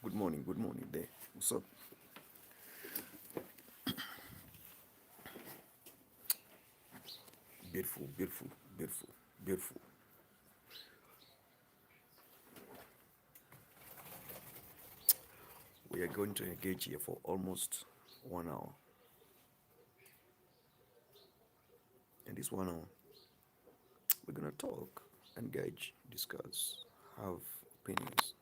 Good morning there. What's up? Beautiful, beautiful, beautiful, beautiful. We are going to engage here for almost 1 hour. And this 1 hour, we're gonna talk, engage, discuss, have opinions.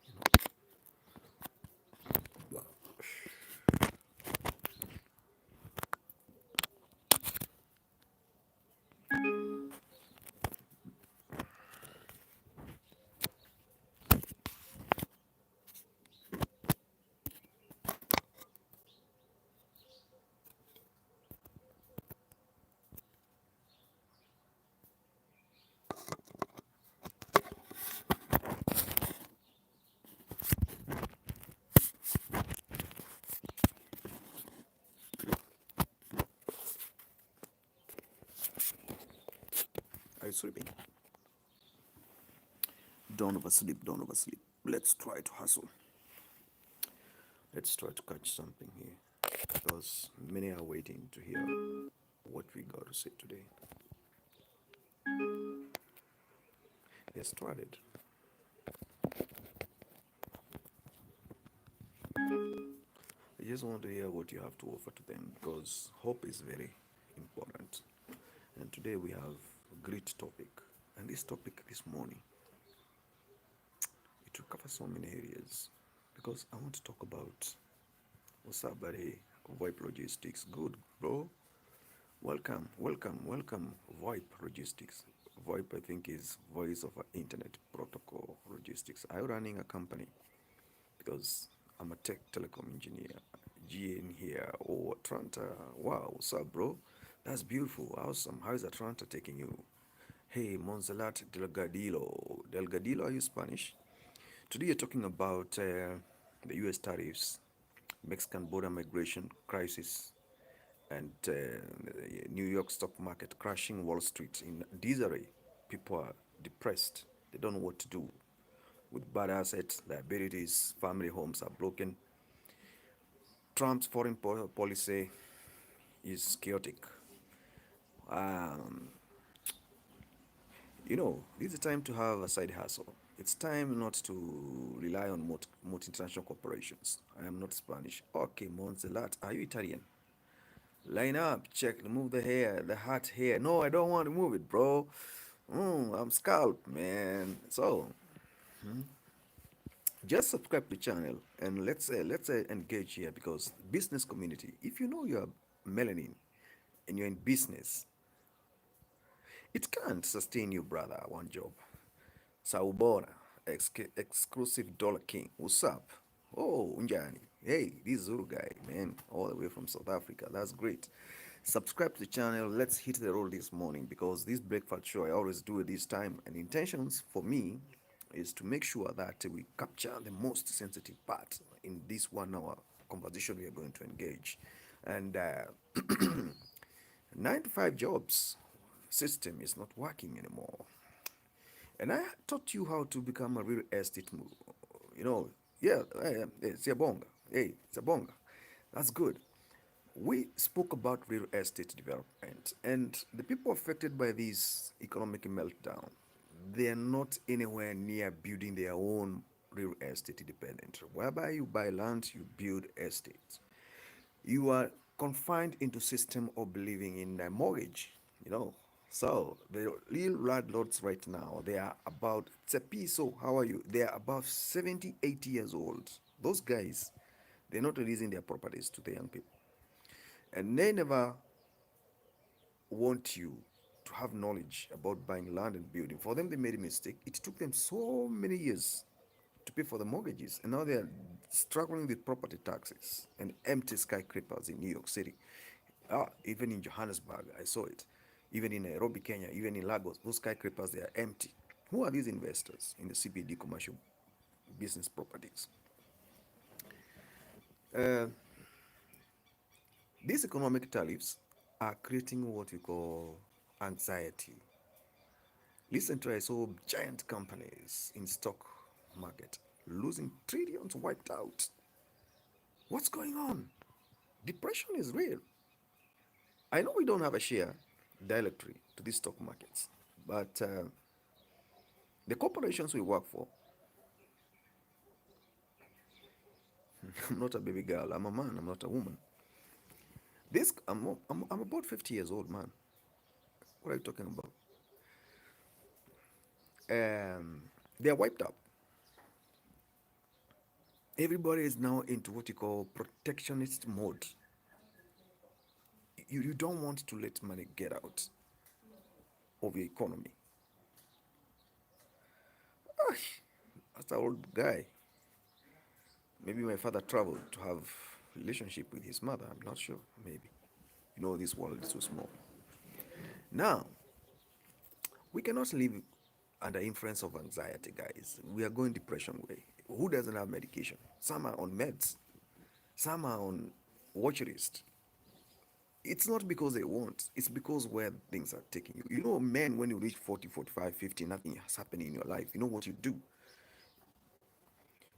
Blah. Are you sleeping? Don't oversleep, don't oversleep. Let's try to hustle. Let's try to catch something here. Because many are waiting to hear what we got to say today. Get started. I just want to hear what you have to offer to them because hope is very important. And today we have a great topic. And this topic this morning, it will cover so many areas because I want to talk about what's up, buddy? VoIP Logistics. Good, bro. Welcome, welcome, welcome. VoIP Logistics. VoIP, I think, is Voice over Internet Protocol Logistics. I'm running a company because I'm a tech telecom engineer. GN here. Oh, Atlanta. Wow, what's up, bro? That's beautiful. Awesome. How is Atlanta taking you? Hey, Monserrat Delgadillo. Delgadillo, are you Spanish? Today you're talking about the US tariffs, Mexican border migration crisis, and New York stock market crashing, Wall Street in disarray. People are depressed. They don't know what to do. With bad assets, liabilities, family homes are broken. Trump's foreign policy is chaotic. Um, this is a time to have a side hustle. It's time not to rely on multinational corporations. I am not Spanish. Okay, Montserrat, are you Italian? Line up, check, remove the hair, the hat hair. No, I don't want to move it, bro. I'm scalp, man. So, just subscribe to the channel and let's engage here because business community. If you know you're melanin and you're in business, it can't sustain you, brother. One job. Saubora, exclusive dollar king. What's up? Oh, Unjani. Hey, this Zulu guy, man, all the way from South Africa. That's great. Subscribe to the channel. Let's hit the road this morning because this breakfast show I always do at this time. And the intentions for me is to make sure that we capture the most sensitive part in this 1 hour conversation we are going to engage. And 9 to 5 jobs system is not working anymore. And I taught you how to become a real estate, you know, yeah, it's a bonga. Hey, it's a bonga. That's good. We spoke about real estate development and the people affected by this economic meltdown, they are not anywhere near building their own real estate independent. Whereby you buy land, you build estates. You are confined into system of believing in a mortgage, you know. So the real landlords right now, they are about Tsepiso, how are you? They are about 70, 80 years old. Those guys, they're not releasing their properties to the young people. And they never want you to have knowledge about buying land and building. For them, they made a mistake. It took them so many years to pay for the mortgages, and now they are struggling with property taxes and empty skyscrapers in New York City. Even in Johannesburg, I saw it. Even in Nairobi, Kenya, even in Lagos, those skyscrapers, they are empty. Who are these investors in the CBD commercial business properties? Uh, these economic tariffs are creating what we call anxiety. Listen to I saw giant companies in stock market. losing trillions, wiped out. What's going on? Depression is real. I know we don't have a share directly to these stock markets, but the corporations we work for, I'm not a baby girl, I'm a man, I'm not a woman. I'm about 50 years old, man. What are you talking about? Um, they are wiped up. Everybody is now into what you call protectionist mode. You don't want to let money get out of your economy. Ah, as an old guy, maybe my father traveled to have relationship with his mother. I'm not sure. Maybe. You know, this world is so small. Now, we cannot live under influence of anxiety, guys. We are going depression way. Who doesn't have medication? Some are on meds. Some are on watch list. It's not because they want, it's because where things are taking you. You know, men, when you reach 40, 45, 50, nothing has happened in your life. You know what you do?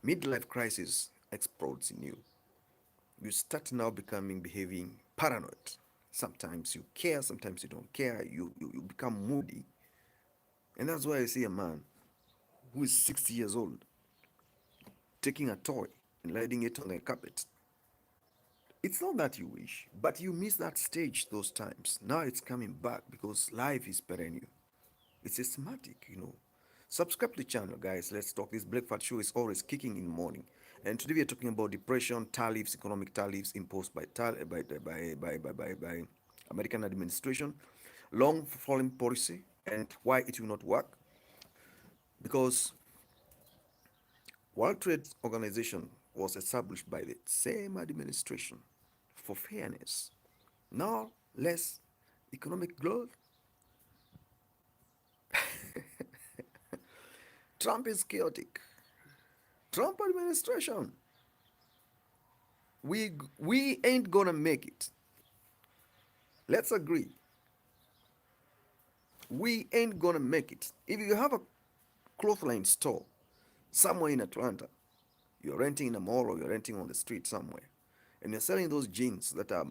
Midlife crisis explodes in you. You start now behaving paranoid. Sometimes you care, sometimes you don't care. You become moody. And that's why I see a man who is 60 years old taking a toy and lighting it on the carpet. It's not that you wish, but you miss that stage those times. Now it's coming back because life is perennial. It's systematic, you know. Subscribe to the channel, guys. Let's talk. This breakfast show is always kicking in the morning. And today we are talking about depression, tariffs, economic tariffs imposed by American administration, long foreign policy, and why it will not work. Because World Trade Organization was established by the same administration for fairness. Now, less economic growth. Trump is chaotic. Trump administration. We ain't gonna make it. Let's agree. We ain't gonna make it. If you have a clothesline store somewhere in Atlanta, you're renting in a mall or you're renting on the street somewhere, and you're selling those jeans that are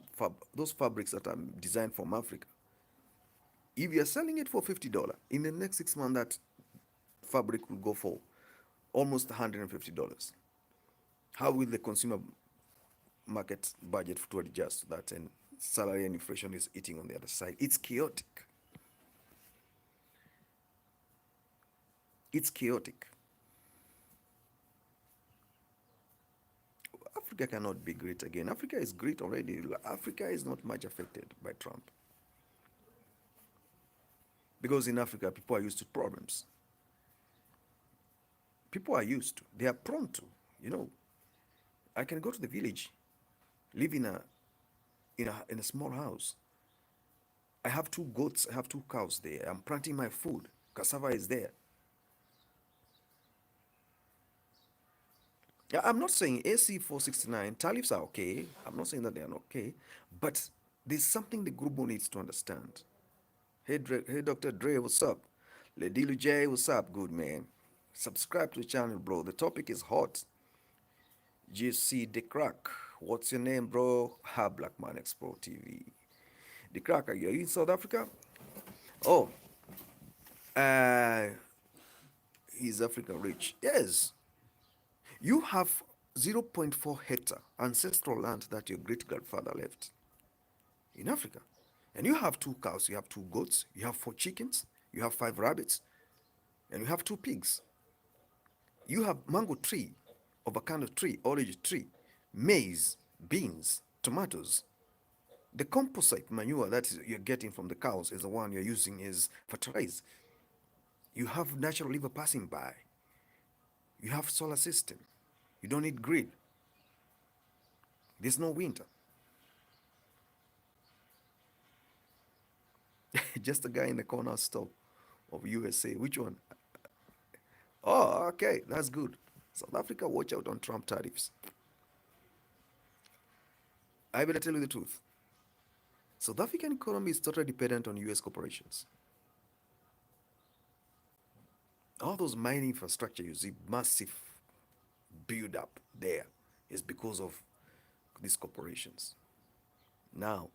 those fabrics that are designed from Africa. If you're selling it for $50, in the next 6 months that fabric will go for almost $150. How will the consumer market budget to adjust to that? And salary and inflation is eating on the other side. It's chaotic. It's chaotic. Africa cannot be great again. Africa is great already. Africa is not much affected by Trump. Because in Africa, people are used to problems. People are used to, they are prone to, you know. I can go to the village, live in a small house. I have 2 goats, I have 2 cows there. I'm planting my food. Cassava is there. Yeah, I'm not saying AC 469 tariffs are okay. I'm not saying that they are not okay, but there's something the group needs to understand. Hey, Dr. Dre, what's up? Ledilu J, what's up, good man? Subscribe to the channel, bro. The topic is hot. GC The Crack. What's your name, bro? Ha, Black Man Expo TV. The Crack, are you in South Africa? Oh, uh, is Africa rich? Yes. You have 0.4 hectare ancestral land that your great grandfather left in Africa. And you have 2 cows, you have 2 goats, you have 4 chickens, you have 5 rabbits, and you have 2 pigs. You have mango tree, of a kind of tree, orange tree, maize, beans, tomatoes. The composite manure that you're getting from the cows is the one you're using as fertilizer. You have natural river passing by. You have solar system. You don't need grid. There's no winter. Just a guy in the corner store of USA. Which one? Oh, okay, that's good. South Africa, watch out on Trump tariffs. I better tell you the truth. South African economy is totally dependent on US corporations. All those mining infrastructure you see, massive build up there is because of these corporations. Now,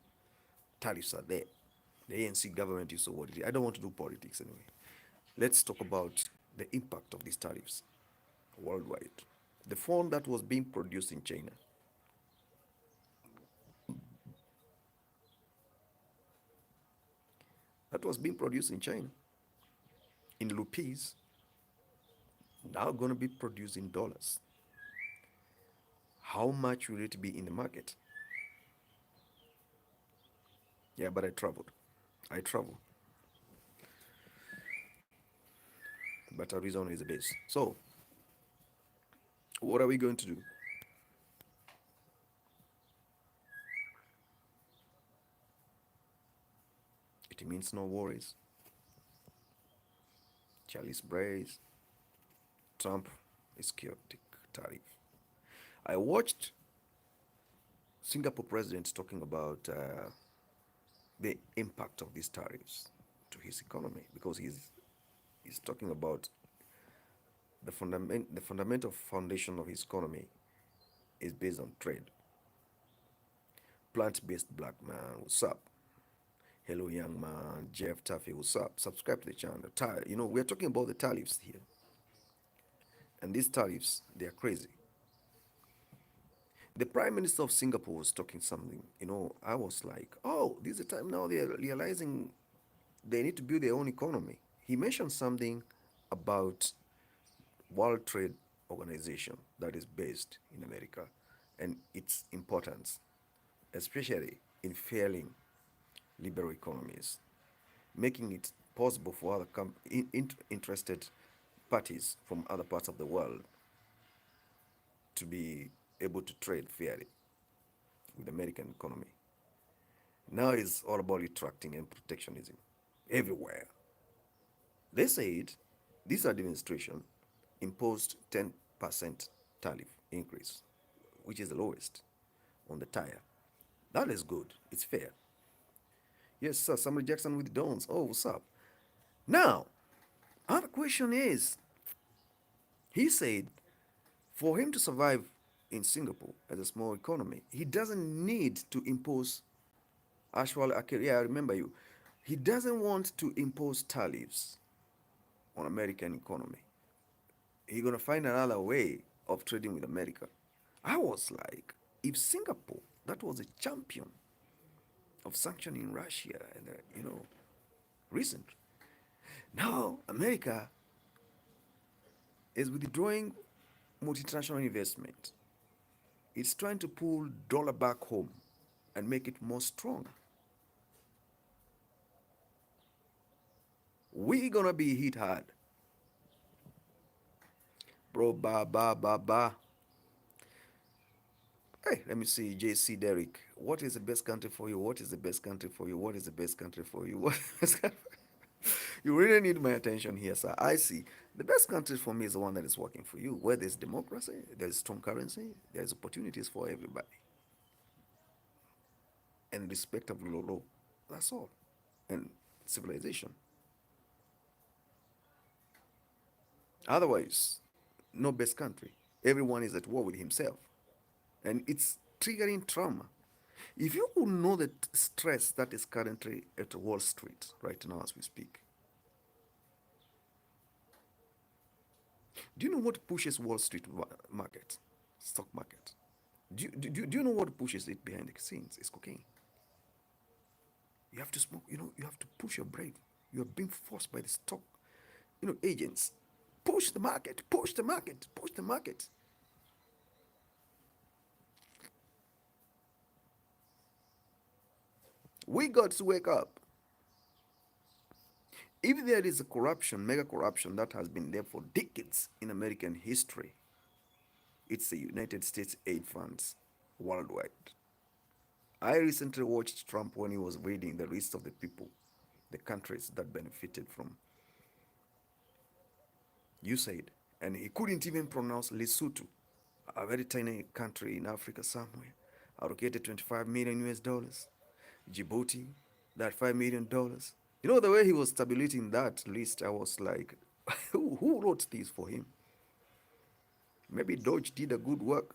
tariffs are there. The ANC government is so what it is. I don't want to do politics anyway. Let's talk about the impact of these tariffs worldwide. The phone that was being produced in China, in rupees, now going to be produced in dollars. How much will it be in the market? Yeah, but I traveled. I travel. But Arizona is the base. So, what are we going to do? It means no worries. Charles Brace, Trump is chaotic tariff. I watched Singapore president talking about the impact of these tariffs to his economy because he's talking about the fundamental foundation of his economy is based on trade. Plant-based black man, what's up? Hello, young man. Jeff Taffy, what's up? Subscribe to the channel. We're talking about the tariffs here, and these tariffs, they are crazy. The Prime Minister of Singapore was talking something. I was like, oh, this is the time now they're realizing they need to build their own economy. He mentioned something about World Trade Organization that is based in America and its importance, especially in failing liberal economies, making it possible for other interested parties from other parts of the world to be able to trade fairly with the American economy. Now it's all about retracting and protectionism everywhere. They said this administration imposed 10% tariff increase, which is the lowest on the tire. That is good. It's fair. Yes, sir. Samuel Jackson with Dons. Oh, what's up? Now, other question is, he said for him to survive in Singapore as a small economy, he doesn't need to impose actual, yeah, I remember you. He doesn't want to impose tariffs on American economy. He's gonna find another way of trading with America. I was like, if Singapore, that was a champion of sanctioning Russia and recent, now America is withdrawing multinational investment. It's trying to pull dollar back home and make it more strong. We gonna be hit hard. Bro, ba. Hey, let me see, JC Derrick. What is the best country for you? What is the best country for you? What is the best country for you? You really need my attention here, sir. I see. The best country for me is the one that is working for you, where there's democracy, there's strong currency, there's opportunities for everybody, and respect of the law. That's all. And civilization. Otherwise, no best country. Everyone is at war with himself. And it's triggering trauma. If you could know the stress that is currently at Wall Street right now as we speak, do you know what pushes Wall Street market, stock market? Do you know what pushes it behind the scenes? It's cocaine. You have to smoke, you have to push your brain. You are being forced by the stock, agents. Push the market, push the market, push the market. We got to wake up. If there is a corruption, mega corruption that has been there for decades in American history, it's the United States aid funds worldwide. I recently watched Trump when he was reading the list of the people, the countries that benefited from USAID, and he couldn't even pronounce Lesotho, a very tiny country in Africa somewhere, allocated 25 million US dollars. Djibouti, that $5 million. The way he was tabulating that list, I was like, who wrote this for him? Maybe Doge did a good work.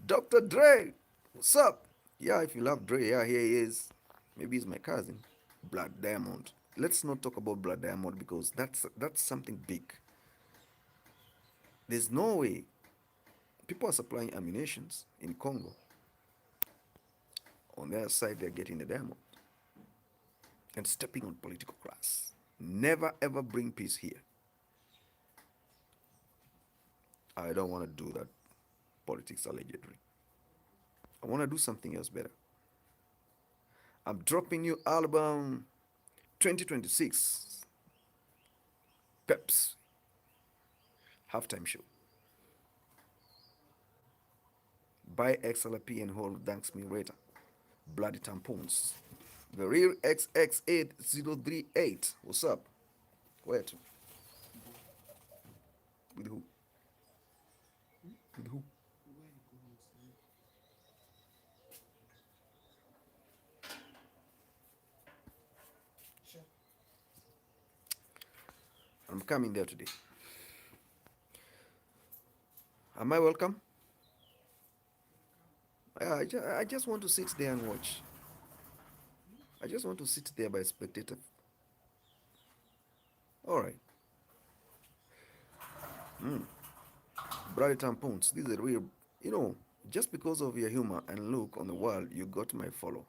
Dr. Dre, what's up? Yeah, if you love Dre, yeah, here he is. Maybe he's my cousin. Blood Diamond. Let's not talk about Blood Diamond because that's something big. There's no way people are supplying ammunitions in Congo. On their side, they're getting the diamond and stepping on political grass. Never ever bring peace here. I don't want to do that politics allegedly. I want to do something else better. I'm dropping you album 2026 Peps halftime show. Buy XLP and hold thanks me later. Bloody tampons. The real XX8038. What's up? Where to? With who? With who? I'm coming there today. Am I welcome? I just want to sit there and watch. I just want to sit there by a spectator. All right. Bloody tampons. These are real. You know, just because of your humor and look on the world, you got my follow.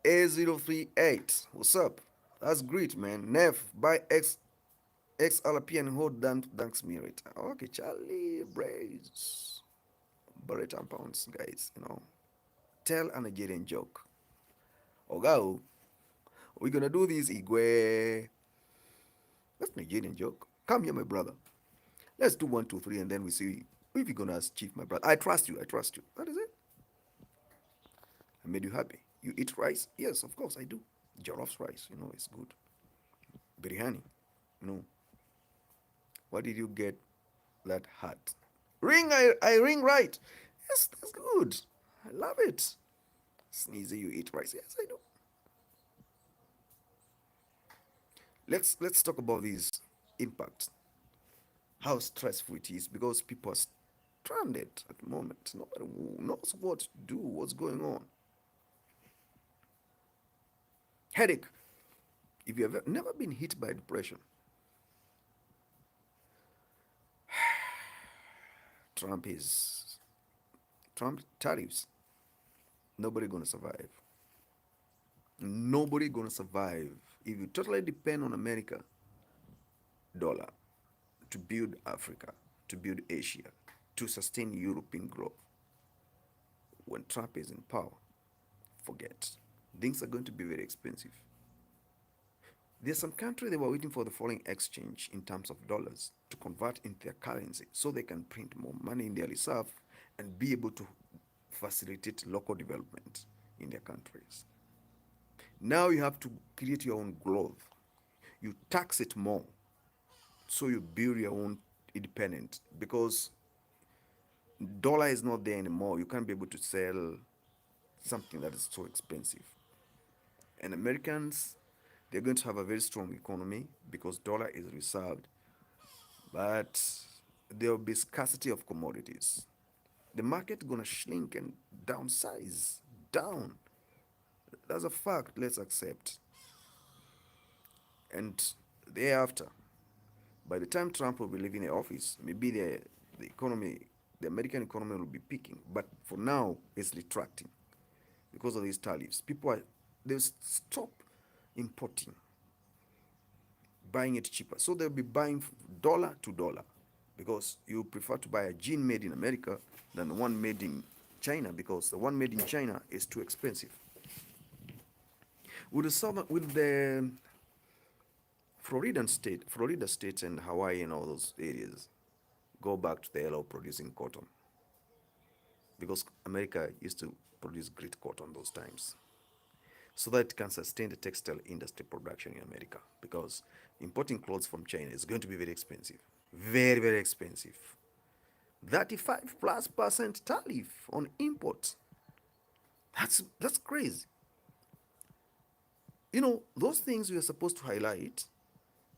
A038. What's up? That's great, man. Neff, buy XLP and hold down thanks me rate. Okay, Charlie Braze. Bloody tampons, guys, you know. Tell a Nigerian joke. Ogao, we're gonna do this Igwe. That's Nigerian joke. Come here, my brother. Let's do 1, 2, 3, and then we see if you're gonna achieve, my brother. I trust you. I trust you. That is it. I made you happy. You eat rice? Yes, of course I do. Jollof rice, you know, it's good. Biryani, you know. What did you get that hat? Ring, I ring right. Yes, that's good. I love it. Sneezy, you eat rice? Yes, I do. Let's talk about these impacts. How stressful it is because people are stranded at the moment. Nobody knows what to do, what's going on. Headache. If you have never been hit by depression, Trump is Trump tariffs. Nobody gonna survive. Nobody gonna survive if you totally depend on America dollar to build Africa, to build Asia, to sustain European growth. When Trump is in power, forget. Things are going to be very expensive. There's some country they were waiting for the foreign exchange in terms of dollars to convert into their currency so they can print more money in their reserve and be able to facilitate local development in their countries. Now you have to create your own growth. You tax it more so you build your own independent because dollar is not there anymore. You can't be able to sell something that is so expensive. And Americans, they're going to have a very strong economy because dollar is reserved, but there will be scarcity of commodities. The market gonna shrink and downsize down. That's a fact. Let's accept. And thereafter, by the time Trump will be leaving the office, maybe the economy, the American economy will be peaking. But for now, it's retracting because of these tariffs. People are they'll stop importing, buying it cheaper. So they'll be buying dollar to dollar because you prefer to buy a jean made in America than the one made in China because the one made in China is too expensive. With the Florida states and Hawaii and all those areas go back to the era of producing cotton because America used to produce great cotton those times so that it can sustain the textile industry production in America because importing clothes from China is going to be very expensive. Very, very expensive. 35+% tariff on imports. That's crazy. Those things we are supposed to highlight,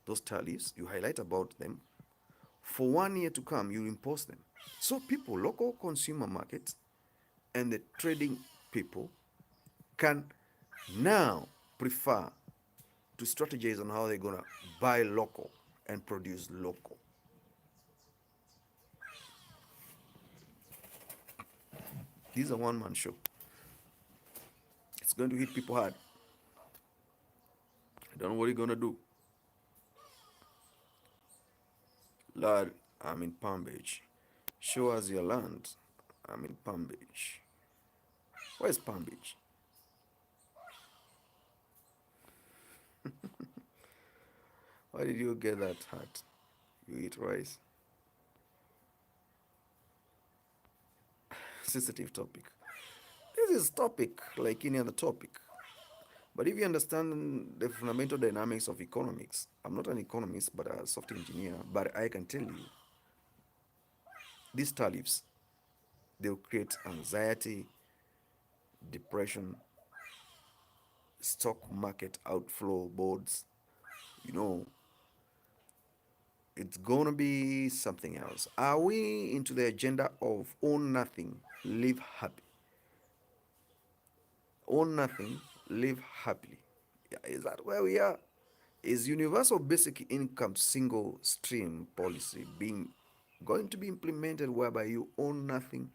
those tariffs, you highlight about them. For 1 year to come, you impose them. So people, local consumer markets, and the trading people can now prefer to strategize on how they're gonna buy local and produce local. This is a one-man show. It's going to hit people hard. I don't know what you're gonna do. Lord, I'm in Palm Beach. Show us your land. I'm in Palm Beach. Where's Palm Beach? Why did you get that hat? You eat rice? Sensitive topic. This is topic like any other topic. But if you understand the fundamental dynamics of economics, I'm not an economist, but a software engineer, but I can tell you these tariffs, they'll create anxiety, depression, stock market outflow boards. You know, it's gonna be something else. Are we into the agenda of own nothing, live happy? Own nothing, live happily. Yeah, is that where we are? Is universal basic income single stream policy being going to be implemented whereby you own nothing,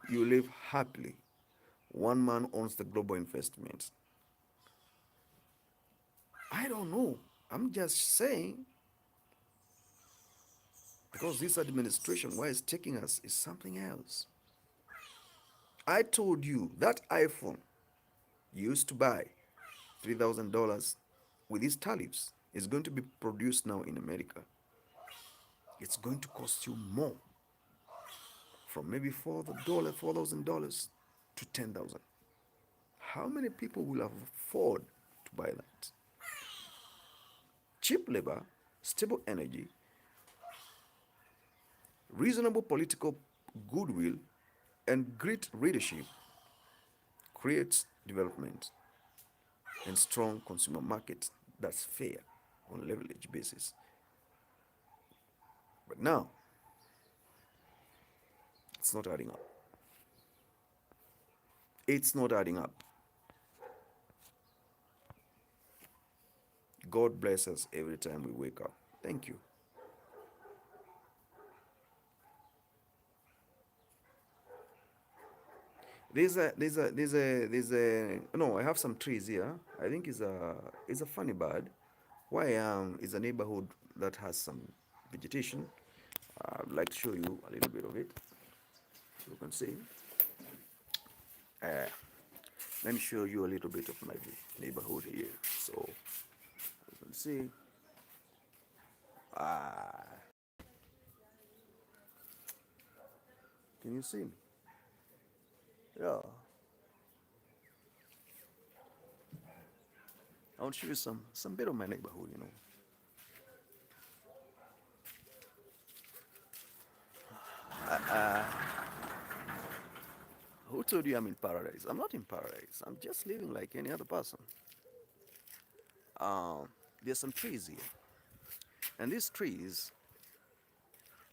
you live happily? One man owns the global investments. I don't know. I'm just saying because this administration, where it's taking us, is something else. I told you that iPhone you used to buy $3,000 with these tariffs is going to be produced now in America. It's going to cost you more, from maybe $4,000 to 10,000. How many people will afford to buy that? Cheap labor, stable energy, reasonable political goodwill, and great leadership creates development and strong consumer market that's fair on a leverage basis. But now, it's not adding up. It's not adding up. God bless us every time we wake up. Thank you. No, I have some trees here. I think it's a funny bird. Where I am is a neighborhood that has some vegetation. I'd like to show you a little bit of it. You can see. Uh, Let me show you a little bit of my neighborhood here. So you can see. Ah, can you see me? Yeah. I want to show you some bit of my neighborhood. Who told you I'm in paradise? I'm not in paradise. I'm just living like any other person. Um, there's some trees here, and these trees,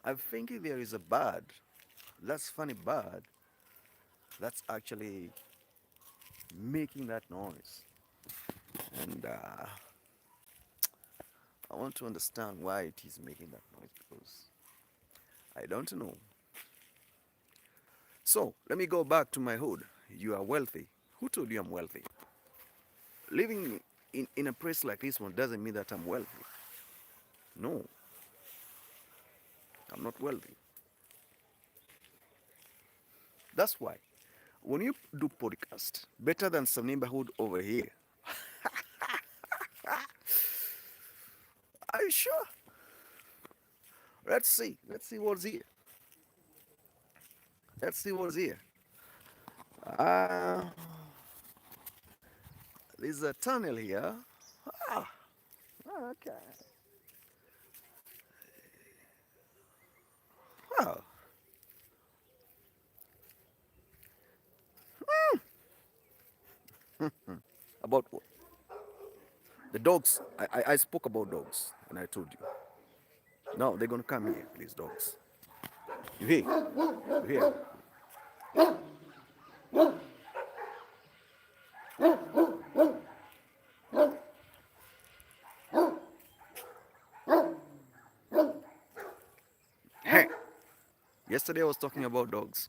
I'm thinking there is a bird. That's funny bird. That's actually making that noise, and I want to understand why it is making that noise because I don't know. So let me go back to my hood. You are wealthy. Who told you I'm wealthy? Living in a place like this one doesn't mean that I'm wealthy. No, I'm not wealthy. That's why when you do podcast, better than some neighborhood over here. Are you sure? Let's see. Let's see what's here. Let's see what's here. Uh, there's a tunnel here. Ah, okay. Wow. About what? The dogs. I spoke about dogs, and I told you. Now they're gonna come here, please, dogs. You hear? You hear? Hey. Yesterday I was talking about dogs.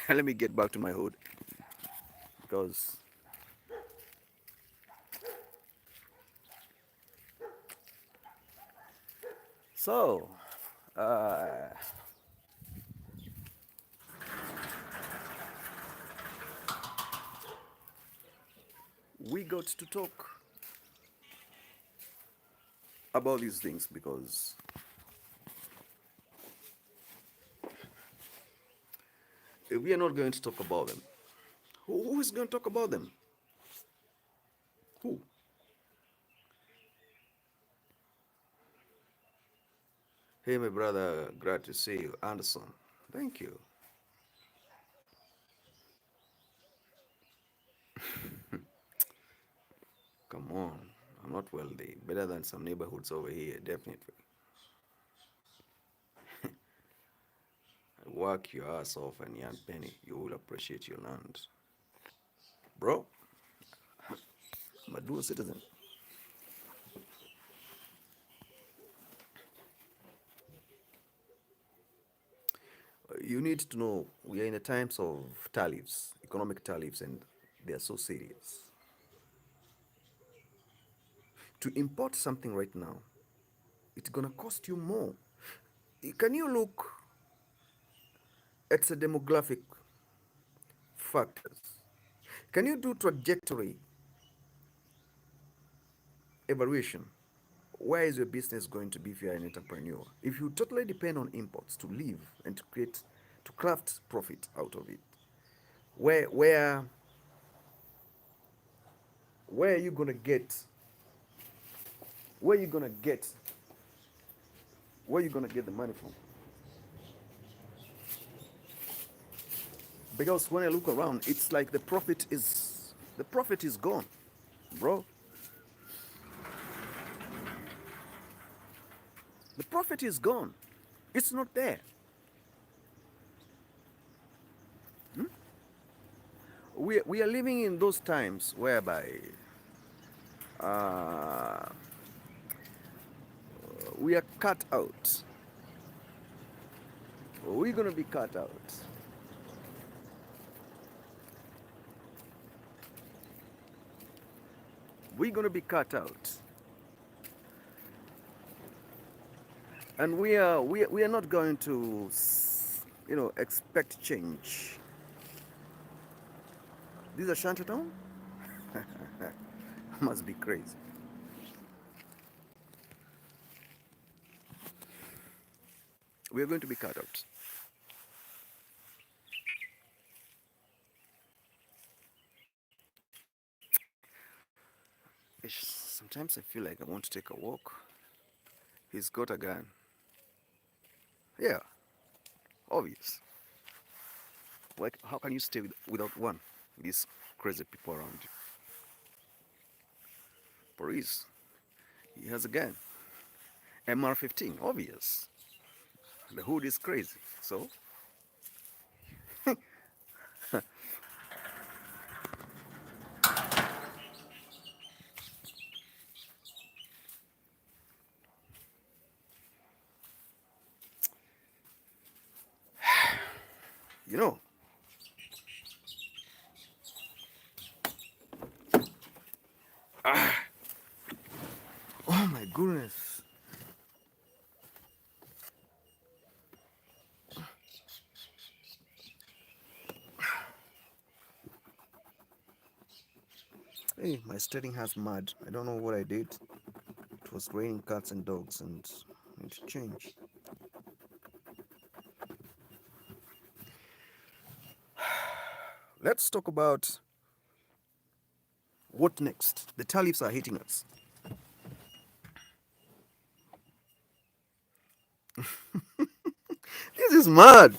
Let me get back to my hood because so uh, we got to talk about these things because if we are not going to talk about them, who is going to talk about them? Who? Hey, my brother, glad to see you, Anderson. Thank you. Come on, I'm not wealthy. Better than some neighborhoods over here, definitely. Work your ass off and earn penny. You will appreciate your land, bro. I'm a dual citizen. You need to know we are in the times of tariffs, economic tariffs, and they are so serious. To import something right now, it's gonna cost you more. Can you look at the demographic factors? Can you do trajectory evaluation? Where is your business going to be if you are an entrepreneur? If you totally depend on imports to live and to create, to craft profit out of it, where where where are you gonna get? Where are you gonna get? Where are you gonna get the money from? Because when I look around, it's like the profit is gone, bro. The profit is gone. It's not there. We are living in those times whereby uh, we are cut out. We're gonna be cut out. We're gonna be cut out, and we are not going to, expect change. These are Shantytown. Must be crazy. We are going to be cut out. Sometimes I feel like I want to take a walk. He's got a gun. Yeah, obvious. Like, how can you stay without one? These crazy people around you. Police. He has a gun. MR15. Obvious. The hood is crazy. So, you know, oh my goodness. Hey, my steering has mud. I don't know what I did. It was raining cats and dogs, and it changed. Let's talk about what next. The tariffs are hitting us. This is mad.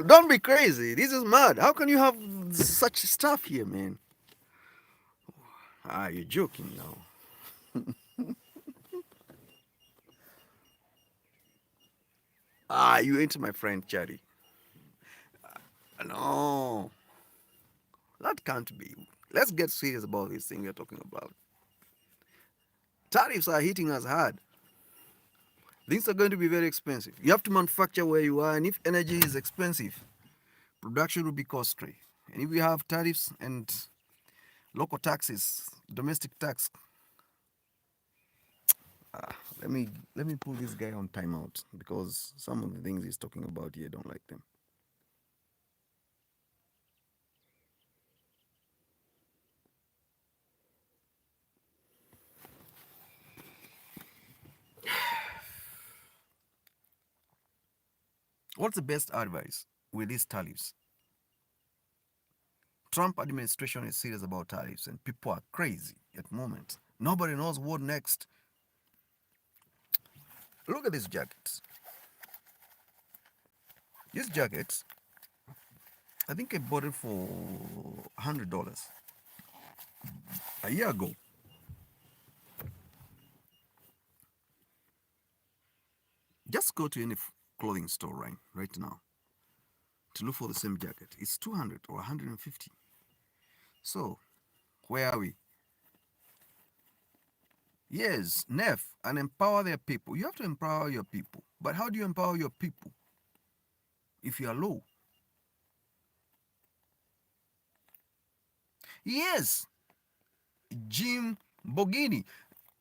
Don't be crazy. This is mad. How can you have such stuff here, man. Ah, you're joking now. Ah, you ain't my friend, Cherry. No, that can't be. Let's get serious about this thing we're talking about. Tariffs are hitting us hard. Things are going to be very expensive. You have to manufacture where you are, and if energy is expensive, production will be costly. And if we have tariffs and local taxes, domestic tax, let me let me put this guy on timeout because some of the things he's talking about here don't like them. What's the best advice with these tariffs? Trump administration is serious about tariffs and people are crazy at the moment. Nobody knows what next. Look at this jacket. This jacket, I think I bought it for $100 a year ago. Just go to any clothing store right now to look for the same jacket. It's 200 or 150. So, where are we? Yes, NEF and empower their people. You have to empower your people. But how do you empower your people if you are low? Yes, Jim Bogini.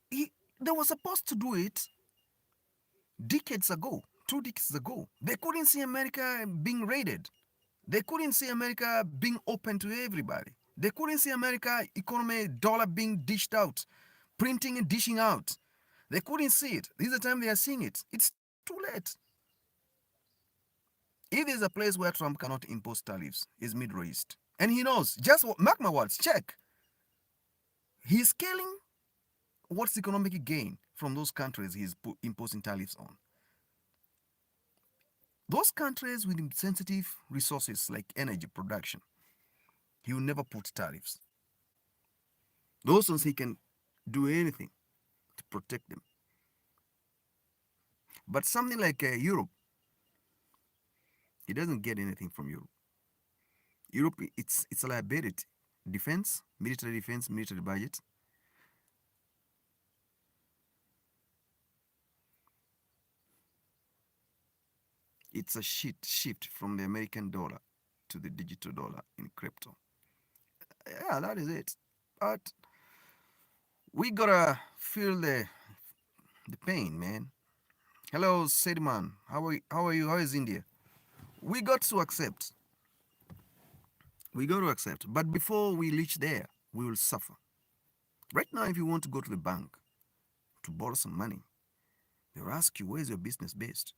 They were supposed to do it decades ago, 2 decades ago. They couldn't see America being raided. They couldn't see America being open to everybody. They couldn't see America economy dollar being dished out, printing and dishing out. They couldn't see it. This is the time they are seeing it. It's too late. If there's a place where Trump cannot impose tariffs, is Middle East. And he knows, just mark my words, check. He's scaling what's economic gain from those countries he's imposing tariffs on. Those countries with sensitive resources like energy production, he will never put tariffs. Those ones he can do anything to protect them. But something like Europe, he doesn't get anything from Europe. Europe, it's a liability. Defense, military budget. It's a shift from the American dollar to the digital dollar in crypto. Yeah, that is it. But we gotta feel the pain, man. Hello, Sedman. How are you? How is India? We got to accept. We got to accept. But before we reach there, we will suffer. Right now, if you want to go to the bank to borrow some money, they'll ask you, where's your business based?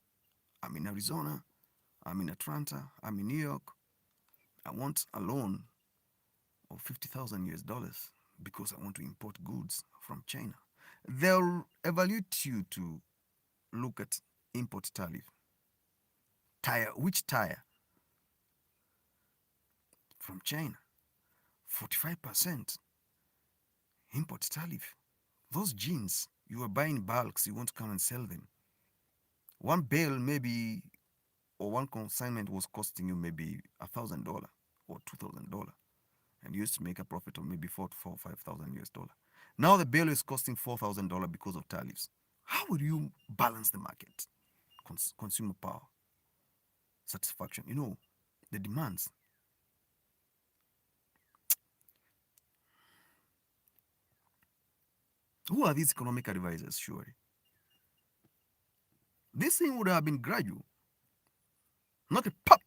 I'm in Arizona. I'm in Atlanta. I'm in New York. I want a loan of 50,000 US dollars because I want to import goods from China. They'll evaluate you to look at import tariff. Tire, which tire? From China. 45% import tariff. Those jeans, you are buying bulks, you want to come and sell them. One bale maybe, or one consignment was costing you maybe $1,000 or $2,000. And you used to make a profit of maybe 4 or 5,000 US dollar. Now the bale is costing $4,000 because of tariffs. How will you balance the market? Consumer power, satisfaction, the demands. Who are these economic advisors, surely? This thing would have been gradual, not a pop.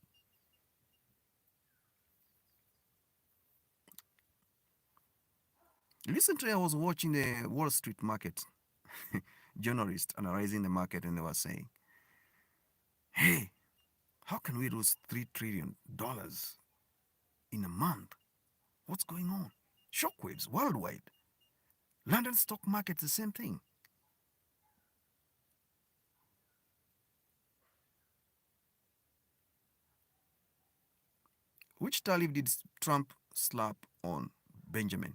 Recently, I was watching the Wall Street market journalist analyzing the market, and they were saying, hey, how can we lose $3 trillion in a month? What's going on? Shockwaves worldwide. London stock market, the same thing. Which tariff did Trump slap on Benjamin?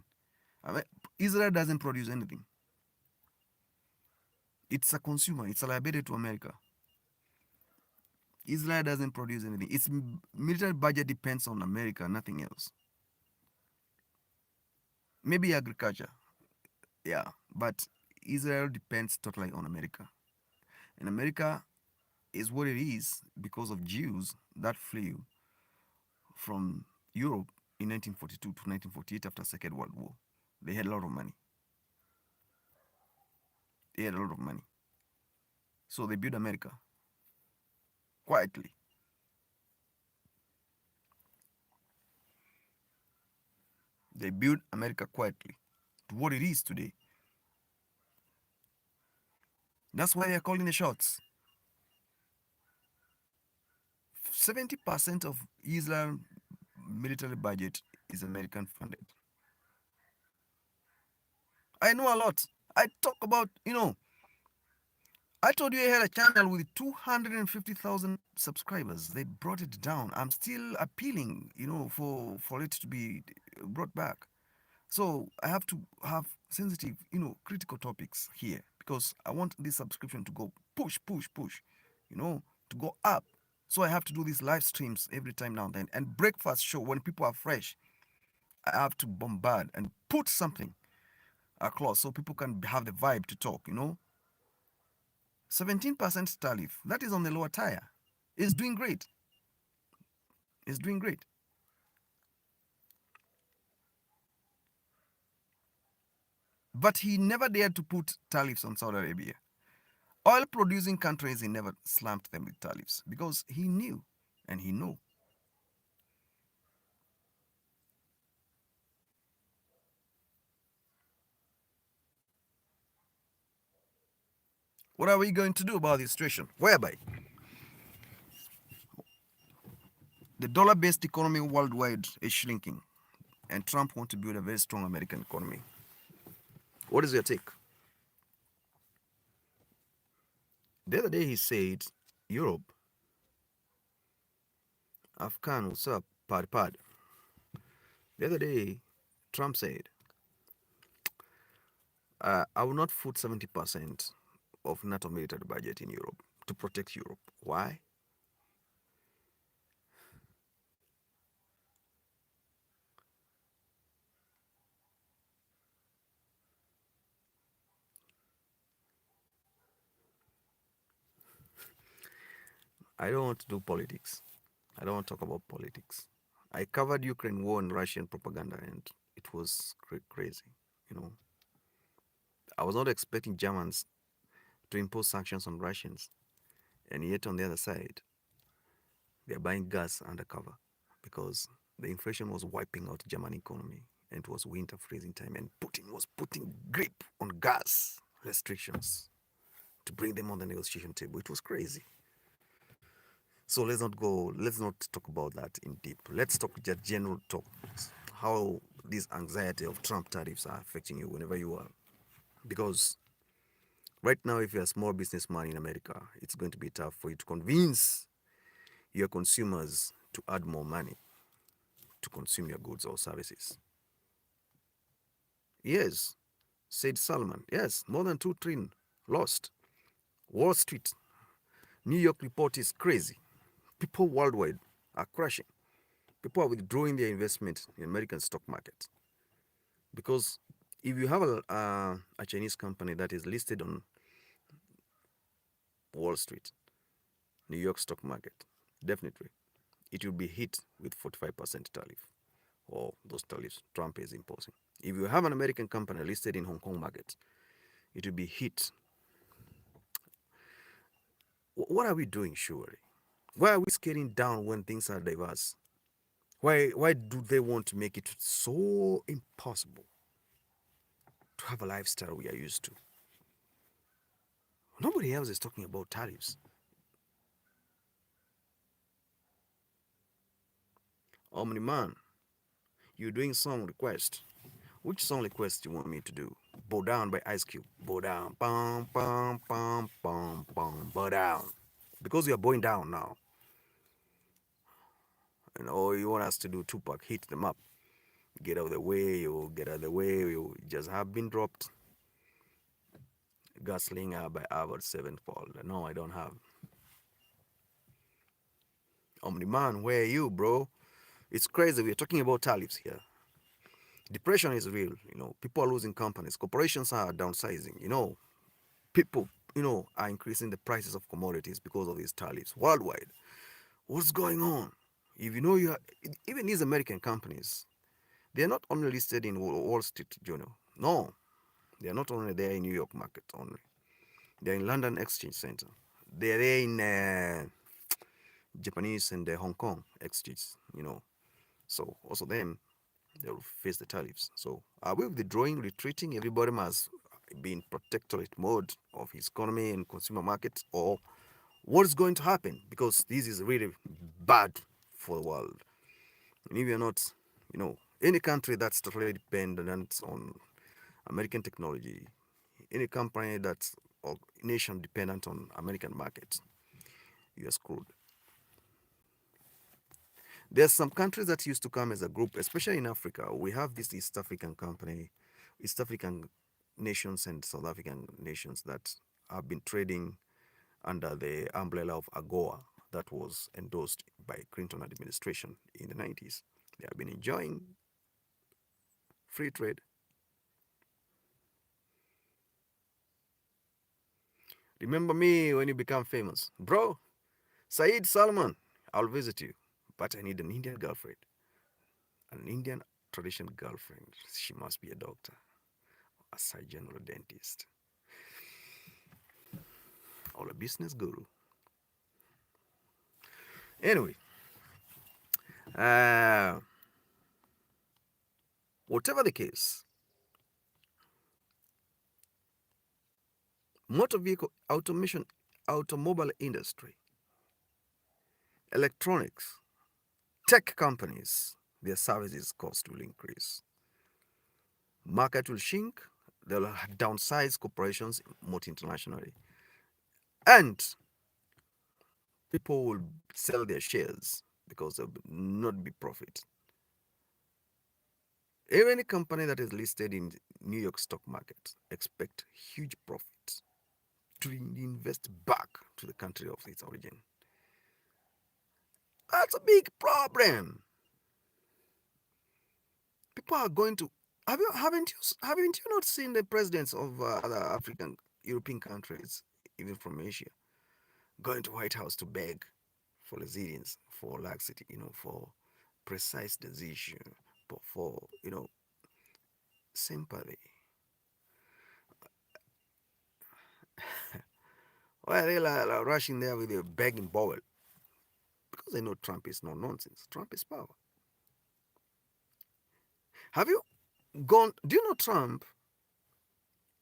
I mean, Israel doesn't produce anything. It's a consumer. It's a liability to America. Israel doesn't produce anything. Its military budget depends on America, nothing else. Maybe agriculture, yeah, but Israel depends totally on America. And America is what it is because of Jews that flew from Europe in 1942 to 1948 after Second World War. They had a lot of money. They had a lot of money. So they built America quietly. They built America quietly to what it is today. That's why they're calling the shots. 70% of Israel military budget is American funded. I know a lot. I talk about, I told you I had a channel with 250,000 subscribers. They brought it down. I'm still appealing, for it to be brought back. So I have to have sensitive, critical topics here because I want this subscription to go push, push, push, to go up. So I have to do these live streams every time now and then. And breakfast show when people are fresh, I have to bombard and put something across so people can have the vibe to talk. 17% tariff. That is on the lower tier. It's doing great. It's doing great. But he never dared to put tariffs on Saudi Arabia. Oil producing countries, he never slammed them with tariffs because he knew and he know. What are we going to do about this situation? Whereby the dollar-based economy worldwide is shrinking and Trump wants to build a very strong American economy. What is your take? The other day he said, Europe, Afghan, what's up? Pad pad. The other day, Trump said, I will not put 70% of NATO military budget in Europe to protect Europe. Why? I don't want to do politics. I don't want to talk about politics. I covered Ukraine war and Russian propaganda, and it was crazy. You know, I was not expecting Germans to impose sanctions on Russians, and yet on the other side, they are buying gas undercover because the inflation was wiping out German economy, and it was winter freezing time, and Putin was putting grip on gas restrictions to bring them on the negotiation table. It was crazy. So let's not talk about that in deep. Let's talk just general talk. How this anxiety of Trump tariffs are affecting you whenever you are. Because right now, if you're a small businessman in America, it's going to be tough for you to convince your consumers to add more money to consume your goods or services. Yes, said Salman. Yes, more than 2 trillion lost. Wall Street, New York report is crazy. People worldwide are crashing. People are withdrawing their investment in American stock market because if you have a Chinese company that is listed on Wall Street, New York stock market, definitely it will be hit with 45% tariff or those tariffs Trump is imposing. If you have an American company listed in Hong Kong market, it will be hit. What are we doing, surely? Why are we scaling down when things are diverse? Why do they want to make it so impossible to have a lifestyle we are used to? Nobody else is talking about tariffs. Omni man, you're doing song request. Which song request do you want me to do? Bow Down by Ice Cube. Bow down. Bum, bum, bum, bum, bum. Bow down. Because you're bowing down now. And or you want us to do Tupac, hit them up, get out of the way, you get out of the way, you just have been dropped. Gunslinger by Albert Sevenfold. No, I don't have. Omni-Man, where are you, bro? It's crazy. We're talking about tariffs here. Depression is real. People are losing companies. Corporations are downsizing. People, are increasing the prices of commodities because of these tariffs worldwide. What's going on? If you know, even these American companies, they're not only listed in Wall Street Journal. No, they are not only there in New York market only. They're in London Exchange Center. They're there in Japanese and the Hong Kong exchange. So also them, they will face the tariffs. So are we withdrawing, retreating? Everybody must be in protectorate mode of his economy and consumer market, or what is going to happen? Because this is really bad for the world. And if you're not, any country that's totally dependent on American technology, any company that's or nation dependent on American market, you're screwed. There's some countries that used to come as a group, especially in Africa. We have this East African company, East African nations and South African nations that have been trading under the umbrella of AGOA that was endorsed by Clinton administration in the 90s. They have been enjoying free trade. Remember me when you become famous. Bro, Saeed Salman, I'll visit you. But I need an Indian girlfriend. An Indian traditional girlfriend. She must be a doctor, a surgeon, or a dentist, or a business guru. Anyway, uh, whatever the case, motor vehicle automation, automobile industry, electronics, tech companies, their services cost will increase. Market will shrink. They'll downsize corporations multi-internationally. And people will sell their shares because there will not be profit. Any company that is listed in New York stock market expect huge profits to invest back to the country of its origin. That's a big problem. People are going to haven't you not seen the presidents of other African European countries, even from Asia, going to White House to beg for resilience, for laxity, for precise decision, for sympathy. Well, they're rushing there with a begging bowl because they know Trump is no nonsense. Trump is power. Have you gone? Do you know Trump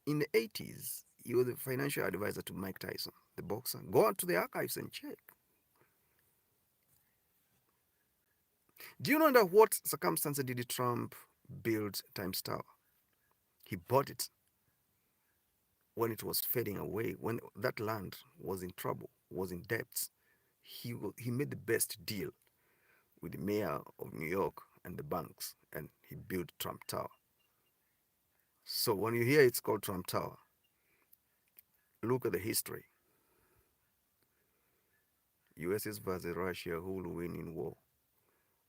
in the 80s? He was a financial advisor to Mike Tyson, the boxer. Go out to the archives and check. Do you know under what circumstances did Trump build Times Tower? He bought it when it was fading away, when that land was in trouble, was in debts. He made the best deal with the mayor of New York and the banks, and he built Trump Tower. So when you hear it's called Trump Tower, look at the history. US versus Russia, who will win in war?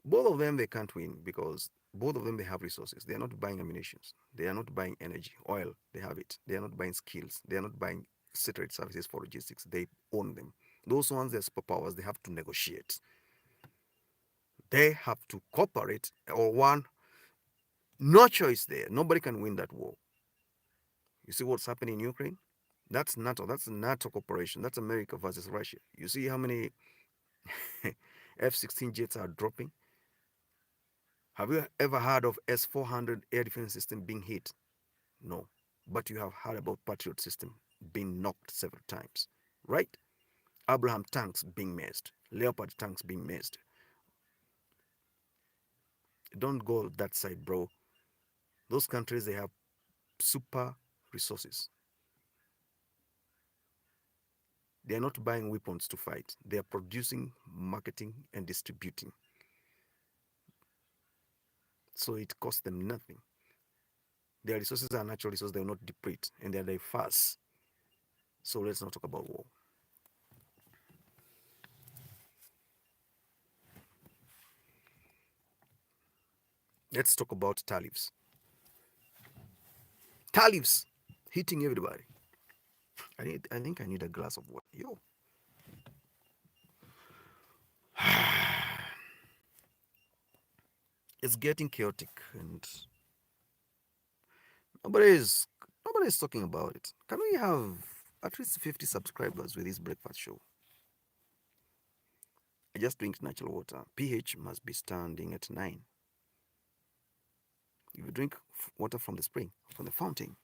Both of them they can't win because both of them they have resources. They are not buying ammunition. They are not buying energy, oil. They have it. They are not buying skills. They are not buying satellite services for logistics. They own them. Those ones they're superpowers. They have to negotiate. They have to cooperate. Or one, no choice there. Nobody can win that war. You see what's happening in Ukraine? That's NATO. That's a NATO cooperation. That's America versus Russia. You see how many F-16 jets are dropping? Have you ever heard of S-400 air defense system being hit? No. But you have heard about Patriot system being knocked several times, right? Abraham tanks being missed, Leopard tanks being missed. Don't go that side, bro. Those countries, they have super resources. They are not buying weapons to fight. They are producing, marketing, and distributing. So it costs them nothing. Their resources are natural resources, they will not deplete, and they're diverse. So let's not talk about war. Let's talk about tariffs. Tariffs hitting everybody. I think I need a glass of water. Yo. It's getting chaotic and nobody's nobody's talking about it. Can we have at least 50 subscribers with this breakfast show? I just drink natural water. pH must be standing at 9. If you drink water from the spring, from the fountain,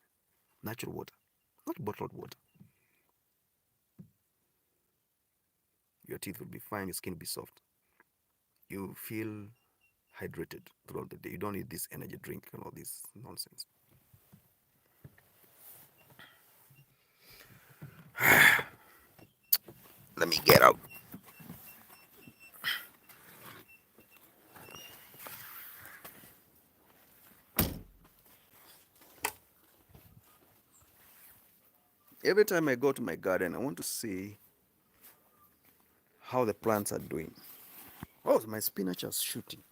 natural water, not bottled water, your teeth will be fine, your skin will be soft. You feel hydrated throughout the day. You don't need this energy drink and all this nonsense. Let me get out. Every time I go to my garden, I want to see how the plants are doing. Oh, my spinach is shooting.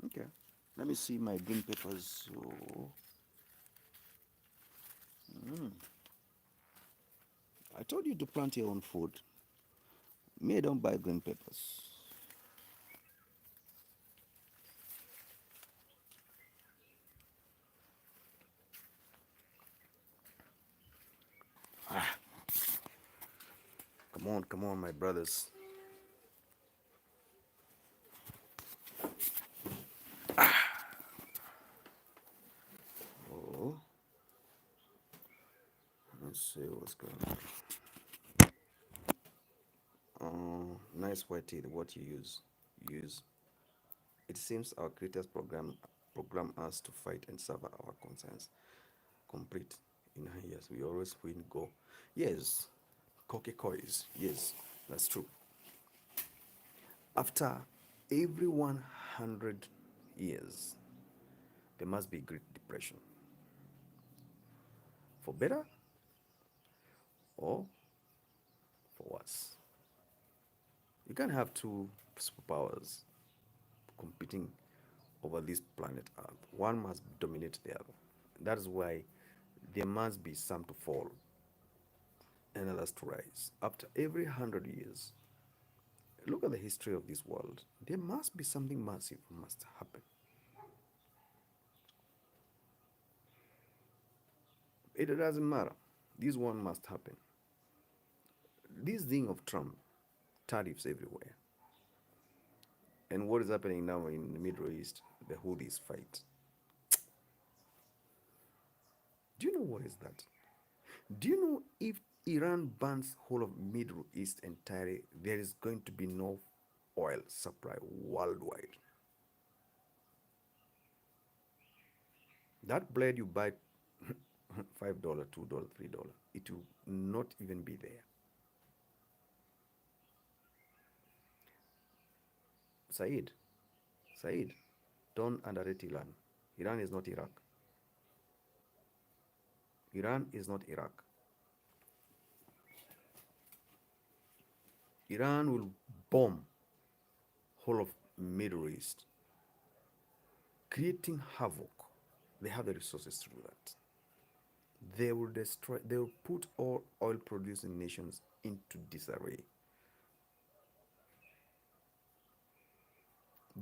Okay. Let me see my green peppers. Oh. I told you to plant your own food. Me, I don't buy green peppers. Come on, my brothers. Oh, let's see what's going on. Nice white tea. What you use? Use. It seems our creators program us to fight and serve our concerns. Complete. In yes, we always win. Go. Yes. Cocky coys. Yes, that's true. After every 100 years, there must be Great Depression. For better or for worse. You can't have two superpowers competing over this planet Earth. One must dominate the other. That is why there must be some to fall and others to rise. After every 100 years, look at the history of this world. There must be something massive must happen. It doesn't matter. This one must happen. This thing of Trump, tariffs everywhere. And what is happening now in the Middle East, the Houthis fight. Do you know what is that? Do you know if Iran bans whole of Middle East entirely, there is going to be no oil supply worldwide? That blade you buy $5, $2, $3, it will not even be there. Said, Said, don't underrate Iran. Iran is not Iraq. Iran is not Iraq. Iran will bomb whole of Middle East, creating havoc. They have the resources to do that. They will destroy. They will put all oil-producing nations into disarray.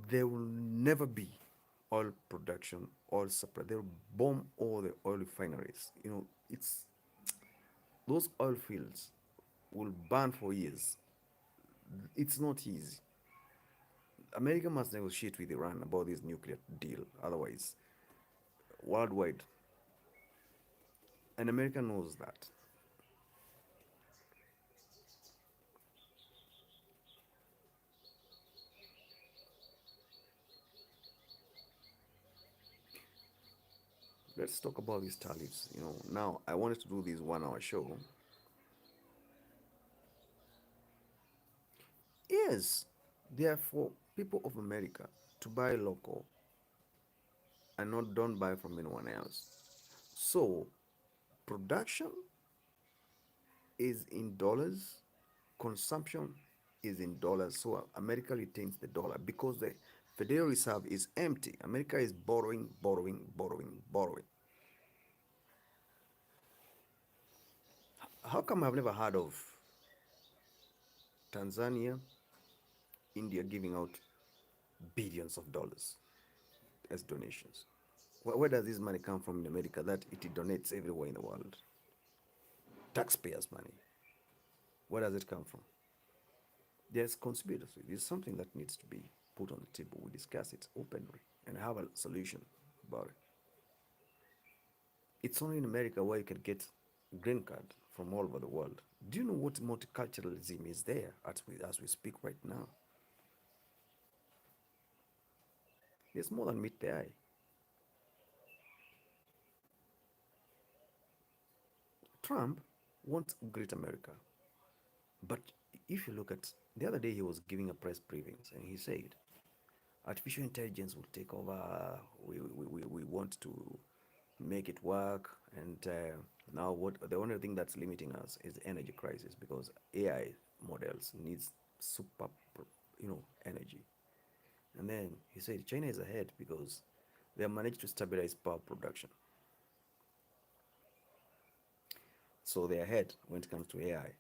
There will never be oil production, oil supply. They will bomb all the oil refineries. You know, it's those oil fields will burn for years. It's not easy. America must negotiate with Iran about this nuclear deal. Otherwise, worldwide, and America knows that. Let's talk about these tariffs. You know, now I wanted to do this 1 hour show. Yes, Therefore, people of America to buy local and not don't buy from anyone else. So production is in dollars, consumption is in dollars. So America retains the dollar because the Federal Reserve is empty. America is borrowing, borrowing, borrowing, borrowing. How come I've never heard of Tanzania, India giving out billions of dollars as donations? Where does this money come from in America that it donates everywhere in the world? Taxpayers' money. Where does it come from? There's conspiracy. This is something that needs to be put on the table. We discuss it openly and have a solution about it. It's only in America where you can get green card from all over the world. Do you know what multiculturalism is there as we speak right now? There's more than meet the eye. Trump wants great America. But if you look at the other day, he was giving a press briefings and he said, artificial intelligence will take over. We want to make it work. And now, what the only thing that's limiting us is the energy crisis because AI models needs super, energy. And then he said China is ahead because they have managed to stabilize power production. So they're ahead when it comes to AI.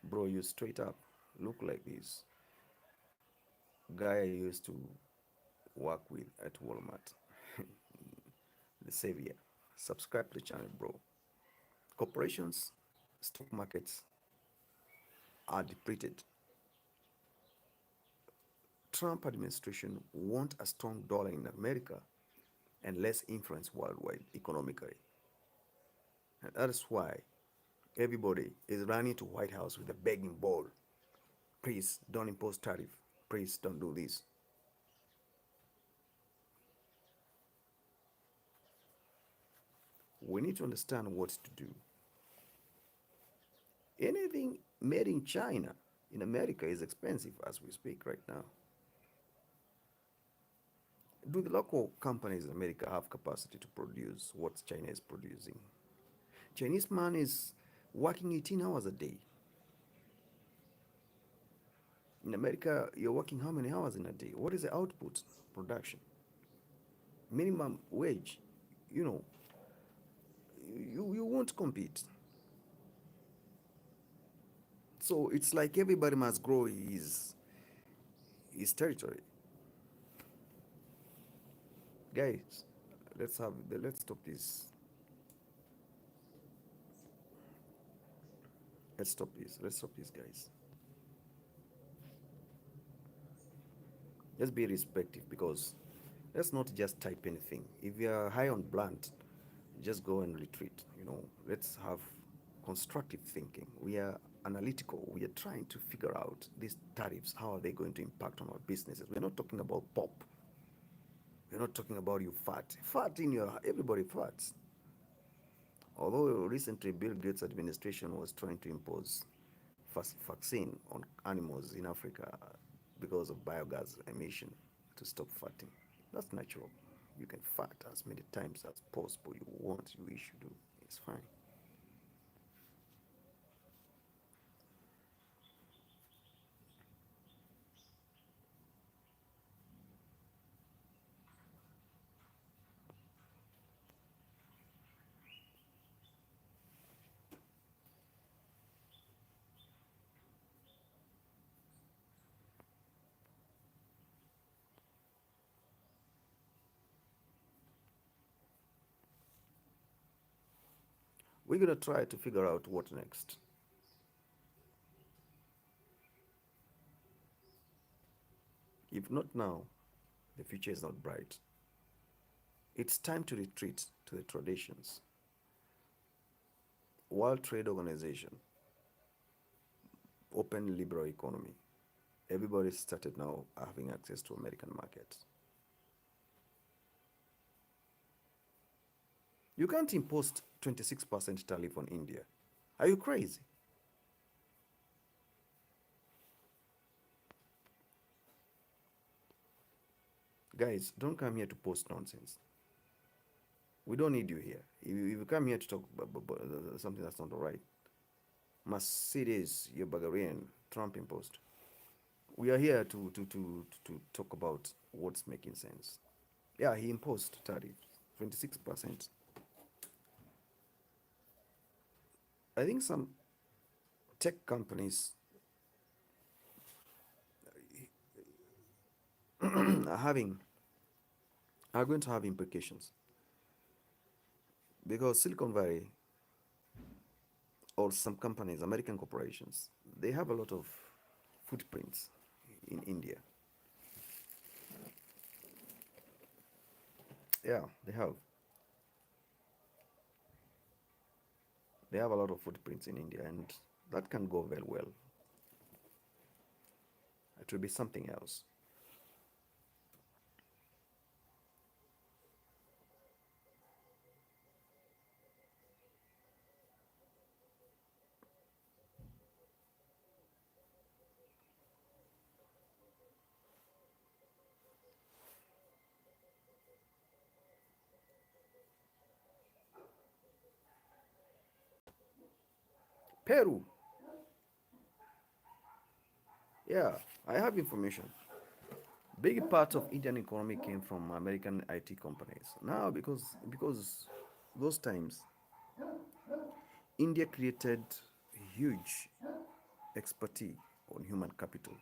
Bro, you straight up look like this guy I used to work with at Walmart, the savior. Subscribe to the channel, bro. Corporations, stock markets are depleted. Trump administration want a strong dollar in America and less influence worldwide economically. And that is why everybody is running to White House with a begging bowl. Please don't impose tariff. Please don't do this. We need to understand what to do. Anything made in China in America is expensive as we speak right now. Do the local companies in America have capacity to produce what China is producing? Chinese man is working 18 hours a day. In America, you're working how many hours in a day? What is the output production? Minimum wage, you know, you won't compete. So it's like everybody must grow his territory. Guys, let's stop this. Let's stop this. Let's stop this, guys. Let's be respectful because let's not just type anything. If you are high on blunt, just go and retreat. Let's have constructive thinking. We are analytical. We are trying to figure out these tariffs. How are they going to impact on our businesses? We're not talking about pop. We're not talking about you fat. Fat in your everybody farts. Although recently Bill Gates' administration was trying to impose vaccine on animals in Africa because of biogas emission to stop fatting. That's natural. You can fat as many times as possible you want, you wish to do. It's fine. We're gonna try to figure out what next. If not now, the future is not bright. It's time to retreat to the traditions. World Trade Organization, open liberal economy. Everybody started now having access to American markets. You can't impose 26% tariff on India. Are you crazy? Guys, don't come here to post nonsense. We don't need you here. If you come here to talk about something that's not all right, Mercedes, your Bulgarian, Trump imposed. We are here to talk about what's making sense. Yeah, he imposed tariff, 26%. I think some tech companies are having are going to have implications because Silicon Valley or some companies, American corporations, they have a lot of footprints in India. Yeah, they have a lot of footprints in India, and that can go very well. It will be something else. Peru, yeah, I have information. Big part of Indian economy came from American IT companies. Now, because those times India created huge expertise on human capital.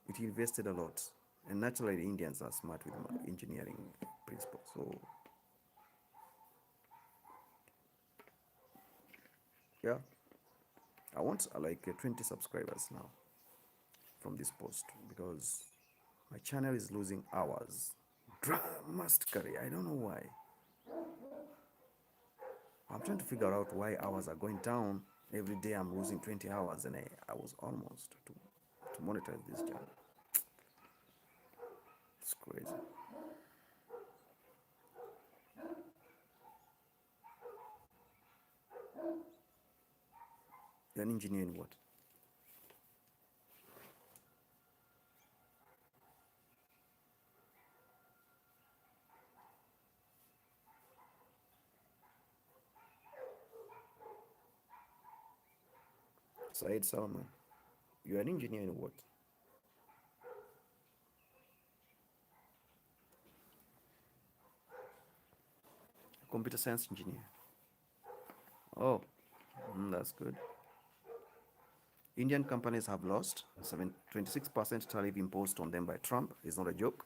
It invested a lot, and naturally, the Indians are smart with engineering principles. So, yeah, I want like 20 subscribers now from this post because my channel is losing hours dramatically. I don't know why. I'm trying to figure out why hours are going down. Every day I'm losing 20 hours, and I was almost to monetize this channel. It's crazy. You're an engineer in what? Said Salman. You're an engineer in what? Computer science engineer. Oh, that's good. Indian companies have lost 26% tariff imposed on them by Trump. It's not a joke.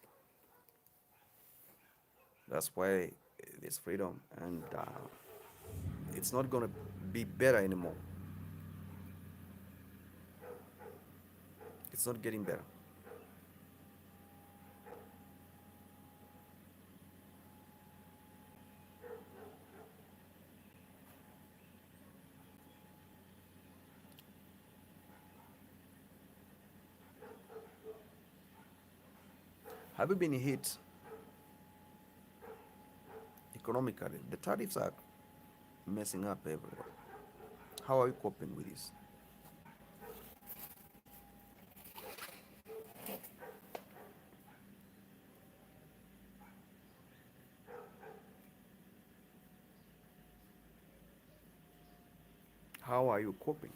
That's why there's freedom, and it's not going to be better anymore. It's not getting better. Have you been hit economically? The tariffs are messing up everywhere. How are you coping with this? How are you coping?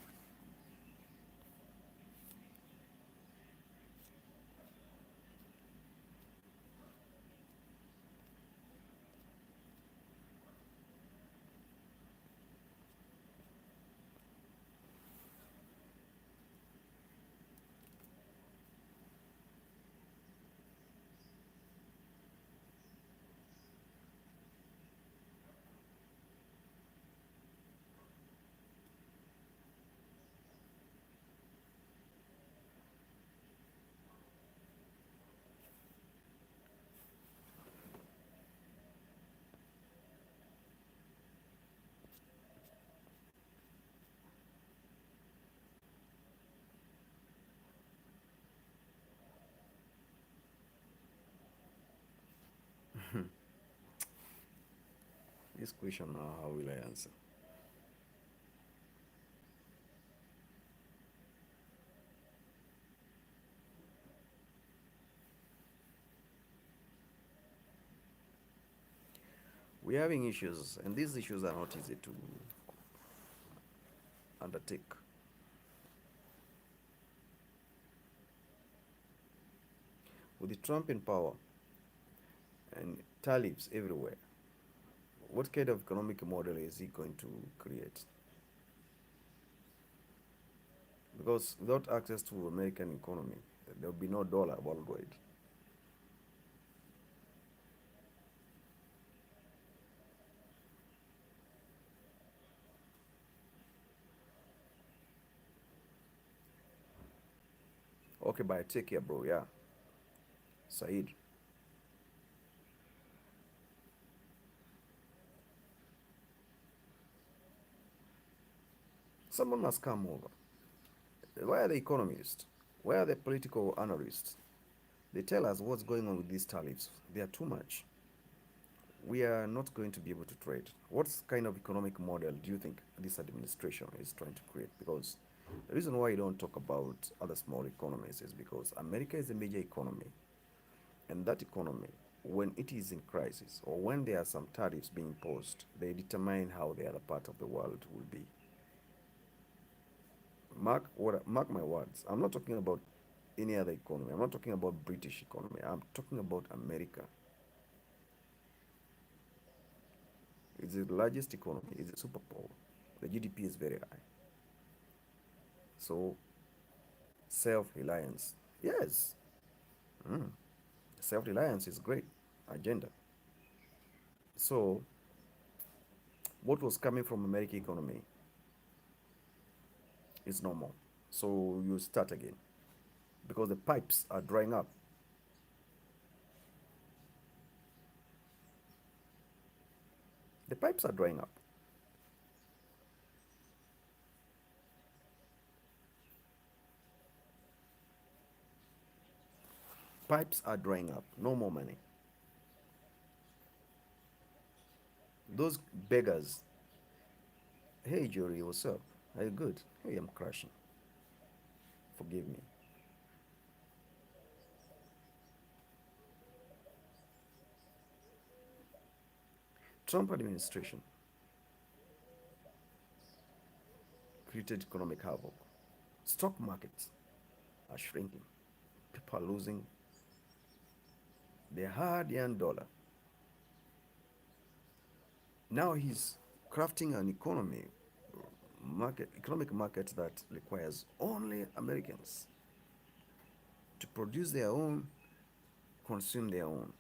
This question now, how will I answer? We're having issues, and these issues are not easy to undertake. With the Trump in power and tariffs everywhere, what kind of economic model is he going to create? Because without access to American economy, there will be no dollar worldwide. Okay, bye. Take care, bro. Yeah. Said. Someone must come over. Where are the economists? Where are the political analysts? They tell us what's going on with these tariffs. They are too much. We are not going to be able to trade. What kind of economic model do you think this administration is trying to create? Because the reason why you don't talk about other small economies is because America is a major economy, and that economy, when it is in crisis or when there are some tariffs being imposed, they determine how the other part of the world will be. Mark my words. I'm not talking about any other economy. I'm not talking about British economy. I'm talking about America. It's the largest economy. It's a superpower. The GDP is very high. So self-reliance. Yes. Mm. Self-reliance is great agenda. So what was coming from American economy is normal. So you start again because the pipes are drying up. The pipes are drying up. Pipes are drying up. No more money. Those beggars. Hey, Jory, what's up? Are you good? Hey, I'm crashing. Forgive me. Trump administration created economic havoc. Stock markets are shrinking. People are losing their hard-earned dollar. Now he's crafting an economic market that requires only Americans to produce their own, consume their own.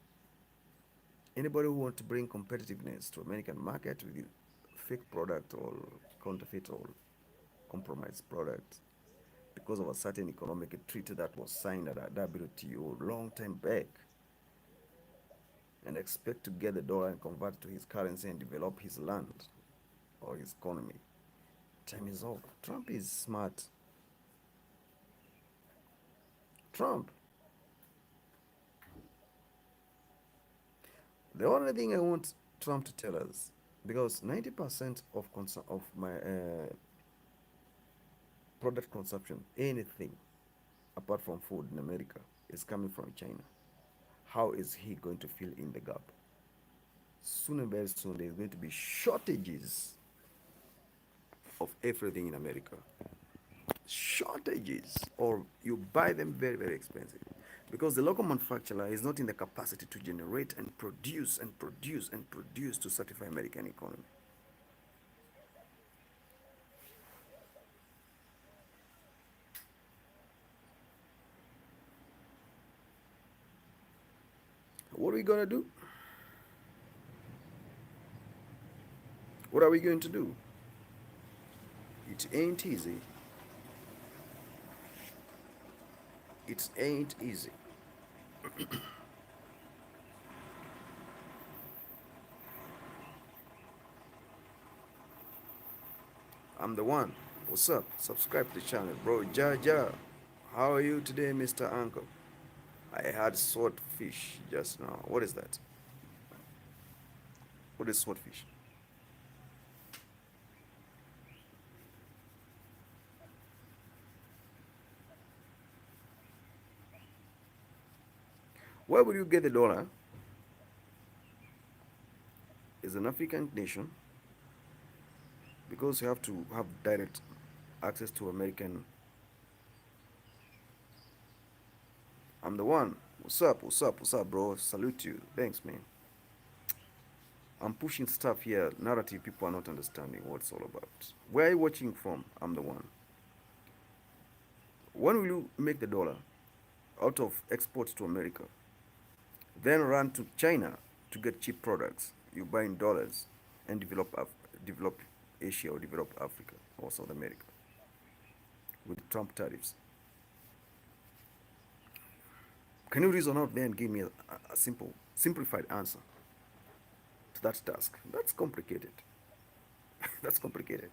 Anybody who wants to bring competitiveness to American market with fake product or counterfeit or compromised product because of a certain economic treaty that was signed at a WTO long time back, and expect to get the dollar and convert it to his currency and develop his land or his economy. Time is over. Trump is smart. Trump. The only thing I want Trump to tell us, because 90% of my product consumption, anything apart from food in America, is coming from China. How is he going to fill in the gap? Soon and very soon, there's going to be shortages of everything in America. Shortages, or you buy them very, very expensive. Because the local manufacturer is not in the capacity to generate and produce and produce and produce to satisfy American economy. What are we gonna do? What are we going to do? It ain't easy. It ain't easy. I'm the one. What's up? Subscribe to the channel, bro. Ja. How are you today, Mr. Uncle? I had swordfish just now. What is that? What is swordfish? Where will you get the dollar? as an African nation, because you have to have direct access to American. I'm the one. What's up? What's up? What's up, bro? Salute you. Thanks, man. I'm pushing stuff here, narrative people are not understanding what it's all about. Where are you watching from? I'm the one. When will you make the dollar out of exports to America? Then run to China to get cheap products. You buy in dollars and develop Asia or develop Africa or South America with Trump tariffs. Can you reason out there and give me a simple, simplified answer to that task? That's complicated. That's complicated.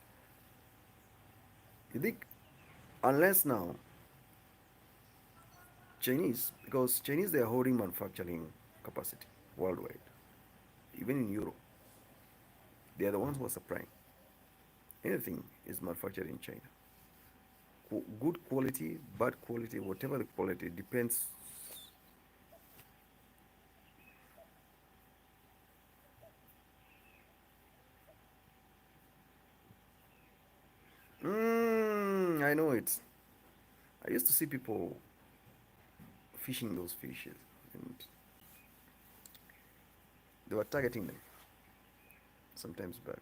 You think, unless now Chinese, because Chinese they are holding manufacturing capacity worldwide, even in Europe, they are the ones who are supplying. Anything is manufactured in China. Good quality, bad quality, whatever the quality depends. I know it. I used to see people fishing those fishes, and they were targeting them sometimes back.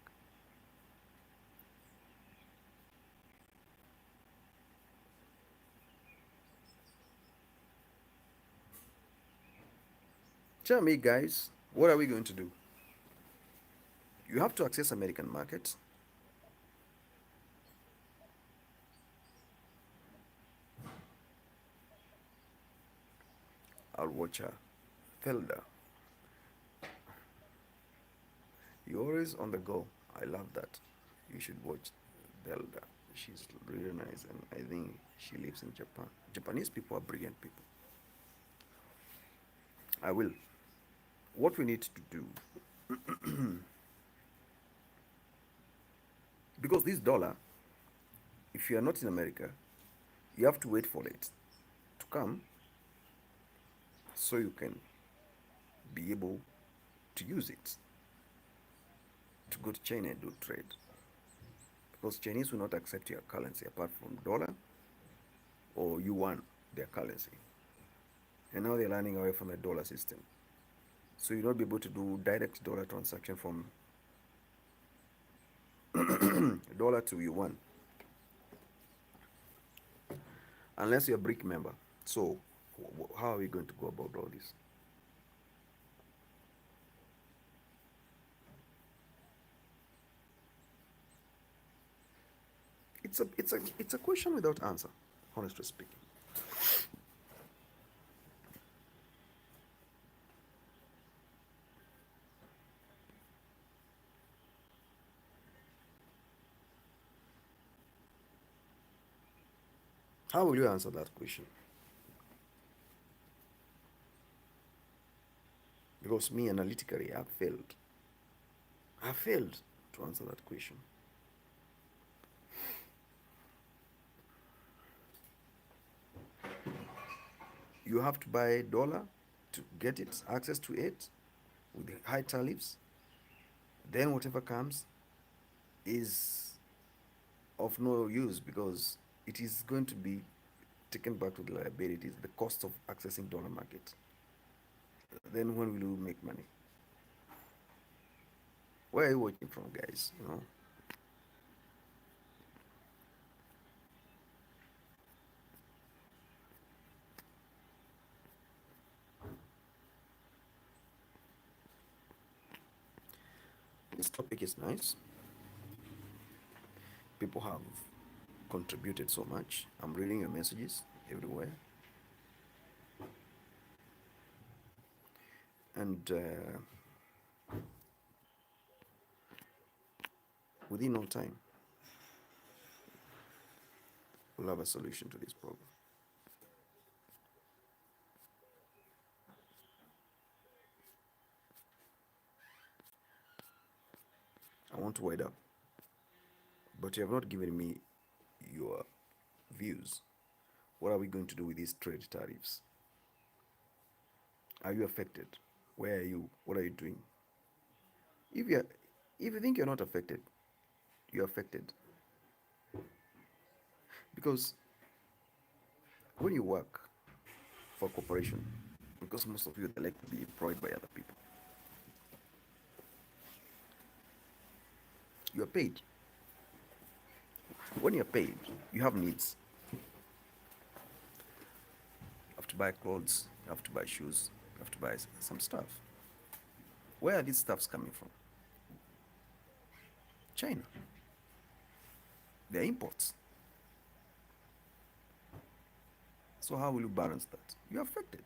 Tell me, guys, what are we going to do? You have to access American markets. I'll watch her. Felda, you're always on the go. I love that. You should watch Zelda. She's really nice, and I think she lives in Japan. Japanese people are brilliant people. I will. What we need to do, because this dollar, if you are not in America, you have to wait for it to come so you can be able to use it to go to China and do trade. Because Chinese will not accept your currency apart from dollar or yuan, their currency. And now they're running away from the dollar system. So you'll not be able to do direct dollar transaction from dollar to yuan unless you're a BRIC member. So how are we going to go about all this? It's a question without answer, honestly speaking. How will you answer that question? Because me analytically, I've failed. I failed to answer that question. You have to buy dollar to get it, access to it with the high tariffs. Then whatever comes is of no use because it is going to be taken back to the liabilities, the cost of accessing dollar market. Then when will you make money? Where are you watching from, guys? This topic is nice. People have contributed so much. I'm reading your messages everywhere. And within no time, we'll have a solution to this problem. I want to wind up, but you have not given me your views. What are we going to do with these trade tariffs? Are you affected? Where are you? What are you doing? If you if you think you're not affected, you're affected. Because when you work for a corporation, because most of you they like to be employed by other people, you're paid. When you're paid, you have needs. You have to buy clothes, you have to buy shoes, you have to buy some stuff. Where are these stuffs coming from? China. They're imports. So how will you balance that? You're affected.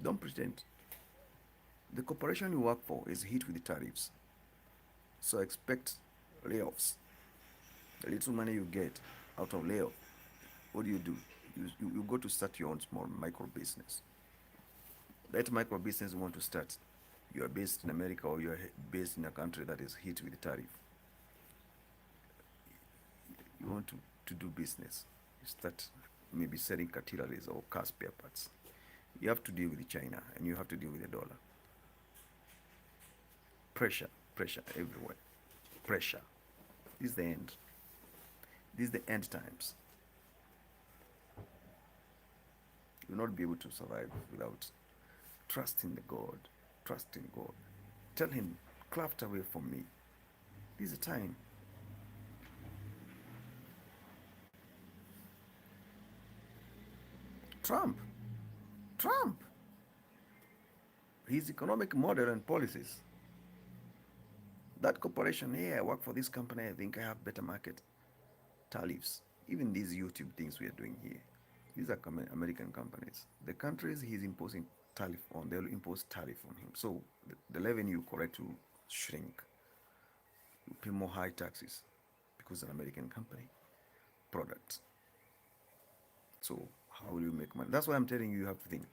Don't pretend. The corporation you work for is hit with the tariffs. So expect layoffs. The little money you get out of layoff, what do? You go to start your own small micro business. That micro business you want to start, you are based in America or you are based in a country that is hit with the tariff. You want to do business. You start maybe selling capillaries or car spare parts. You have to deal with China and you have to deal with the dollar. Pressure, pressure everywhere. Pressure. This is the end. This is the end times. You will not be able to survive without trusting the God. Trust in God. Tell him, craft away from me. This is the time. Trump. Trump. His economic model and policies. That corporation, hey, I work for this company, I think I have better market. Tariffs. Even these YouTube things we are doing here. These are American companies. The countries he's imposing tariff on, they'll impose tariff on him. So the revenue correct to shrink. You pay more high taxes because it's an American company product. So how will you make money? That's why I'm telling you, you have to think.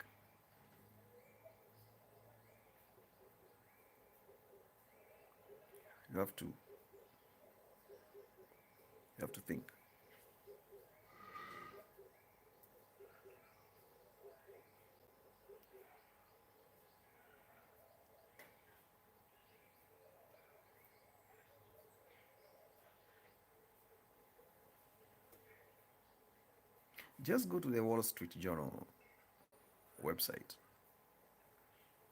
You have to you have to think. Just go to the Wall Street Journal website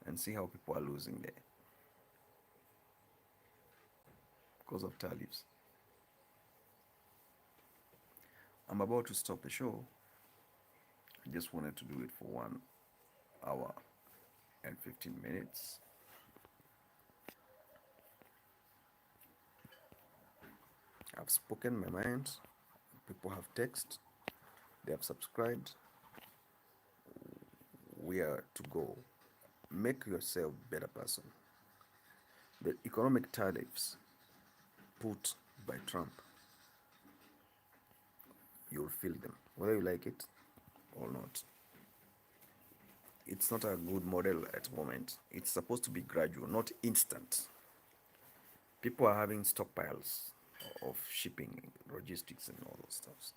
and see how people are losing there because of tariffs. I'm about to stop the show. I just wanted to do it for 1 hour and 15 minutes. I've spoken my mind. People have texted. They have subscribed. We are to go. Make yourself a better person. The economic tariffs put by Trump, you'll feel them, whether you like it or not. It's not a good model at the moment. It's supposed to be gradual, not instant. People are having stockpiles of shipping, logistics, and all those stuff.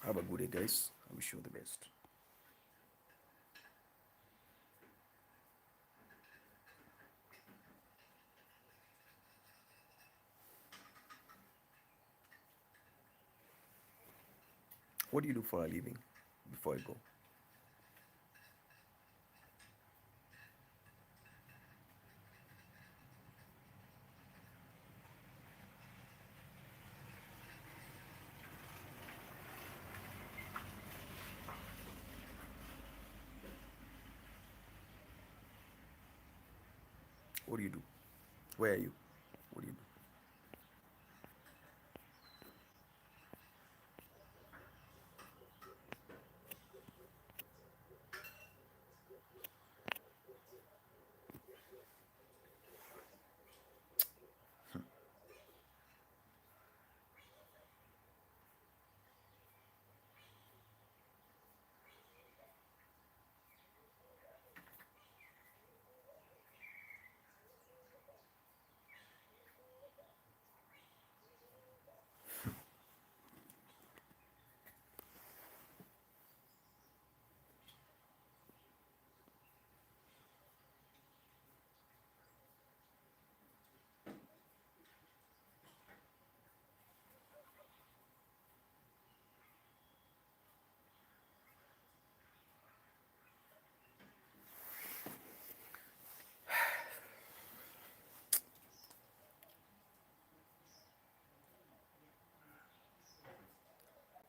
Have a good day, guys. I wish you the best. What do you do for a living before I go? What do you do? Where are you? What do you do?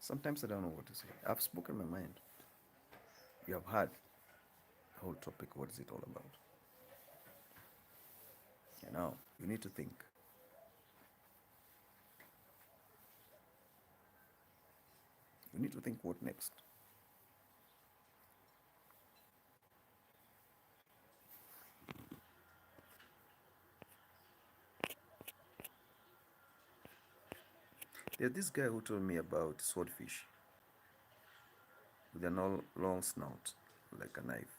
Sometimes I don't know what to say. I've spoken my mind. You have heard the whole topic. What is it all about? Now you need to think. You need to think what next. There's this guy who told me about swordfish with a long snout, like a knife.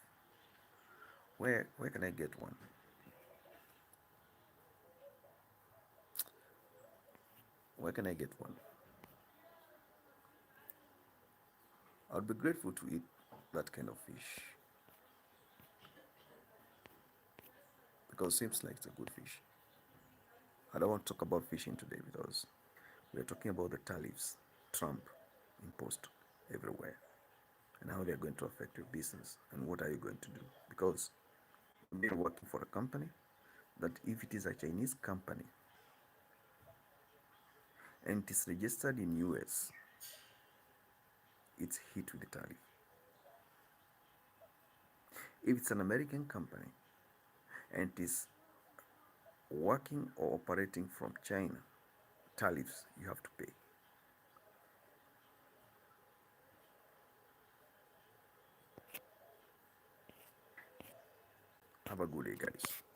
Where can I get one? Where can I get one? I'd be grateful to eat that kind of fish because it seems like it's a good fish. I don't want to talk about fishing today because we're talking about the tariffs Trump imposed everywhere and how they're going to affect your business and what are you going to do. Because you've been working for a company that if it is a Chinese company and it is registered in US, it's hit with the tariff. If it's an American company and it is working or operating from China, tariffs you have to pay. Have a good day, guys.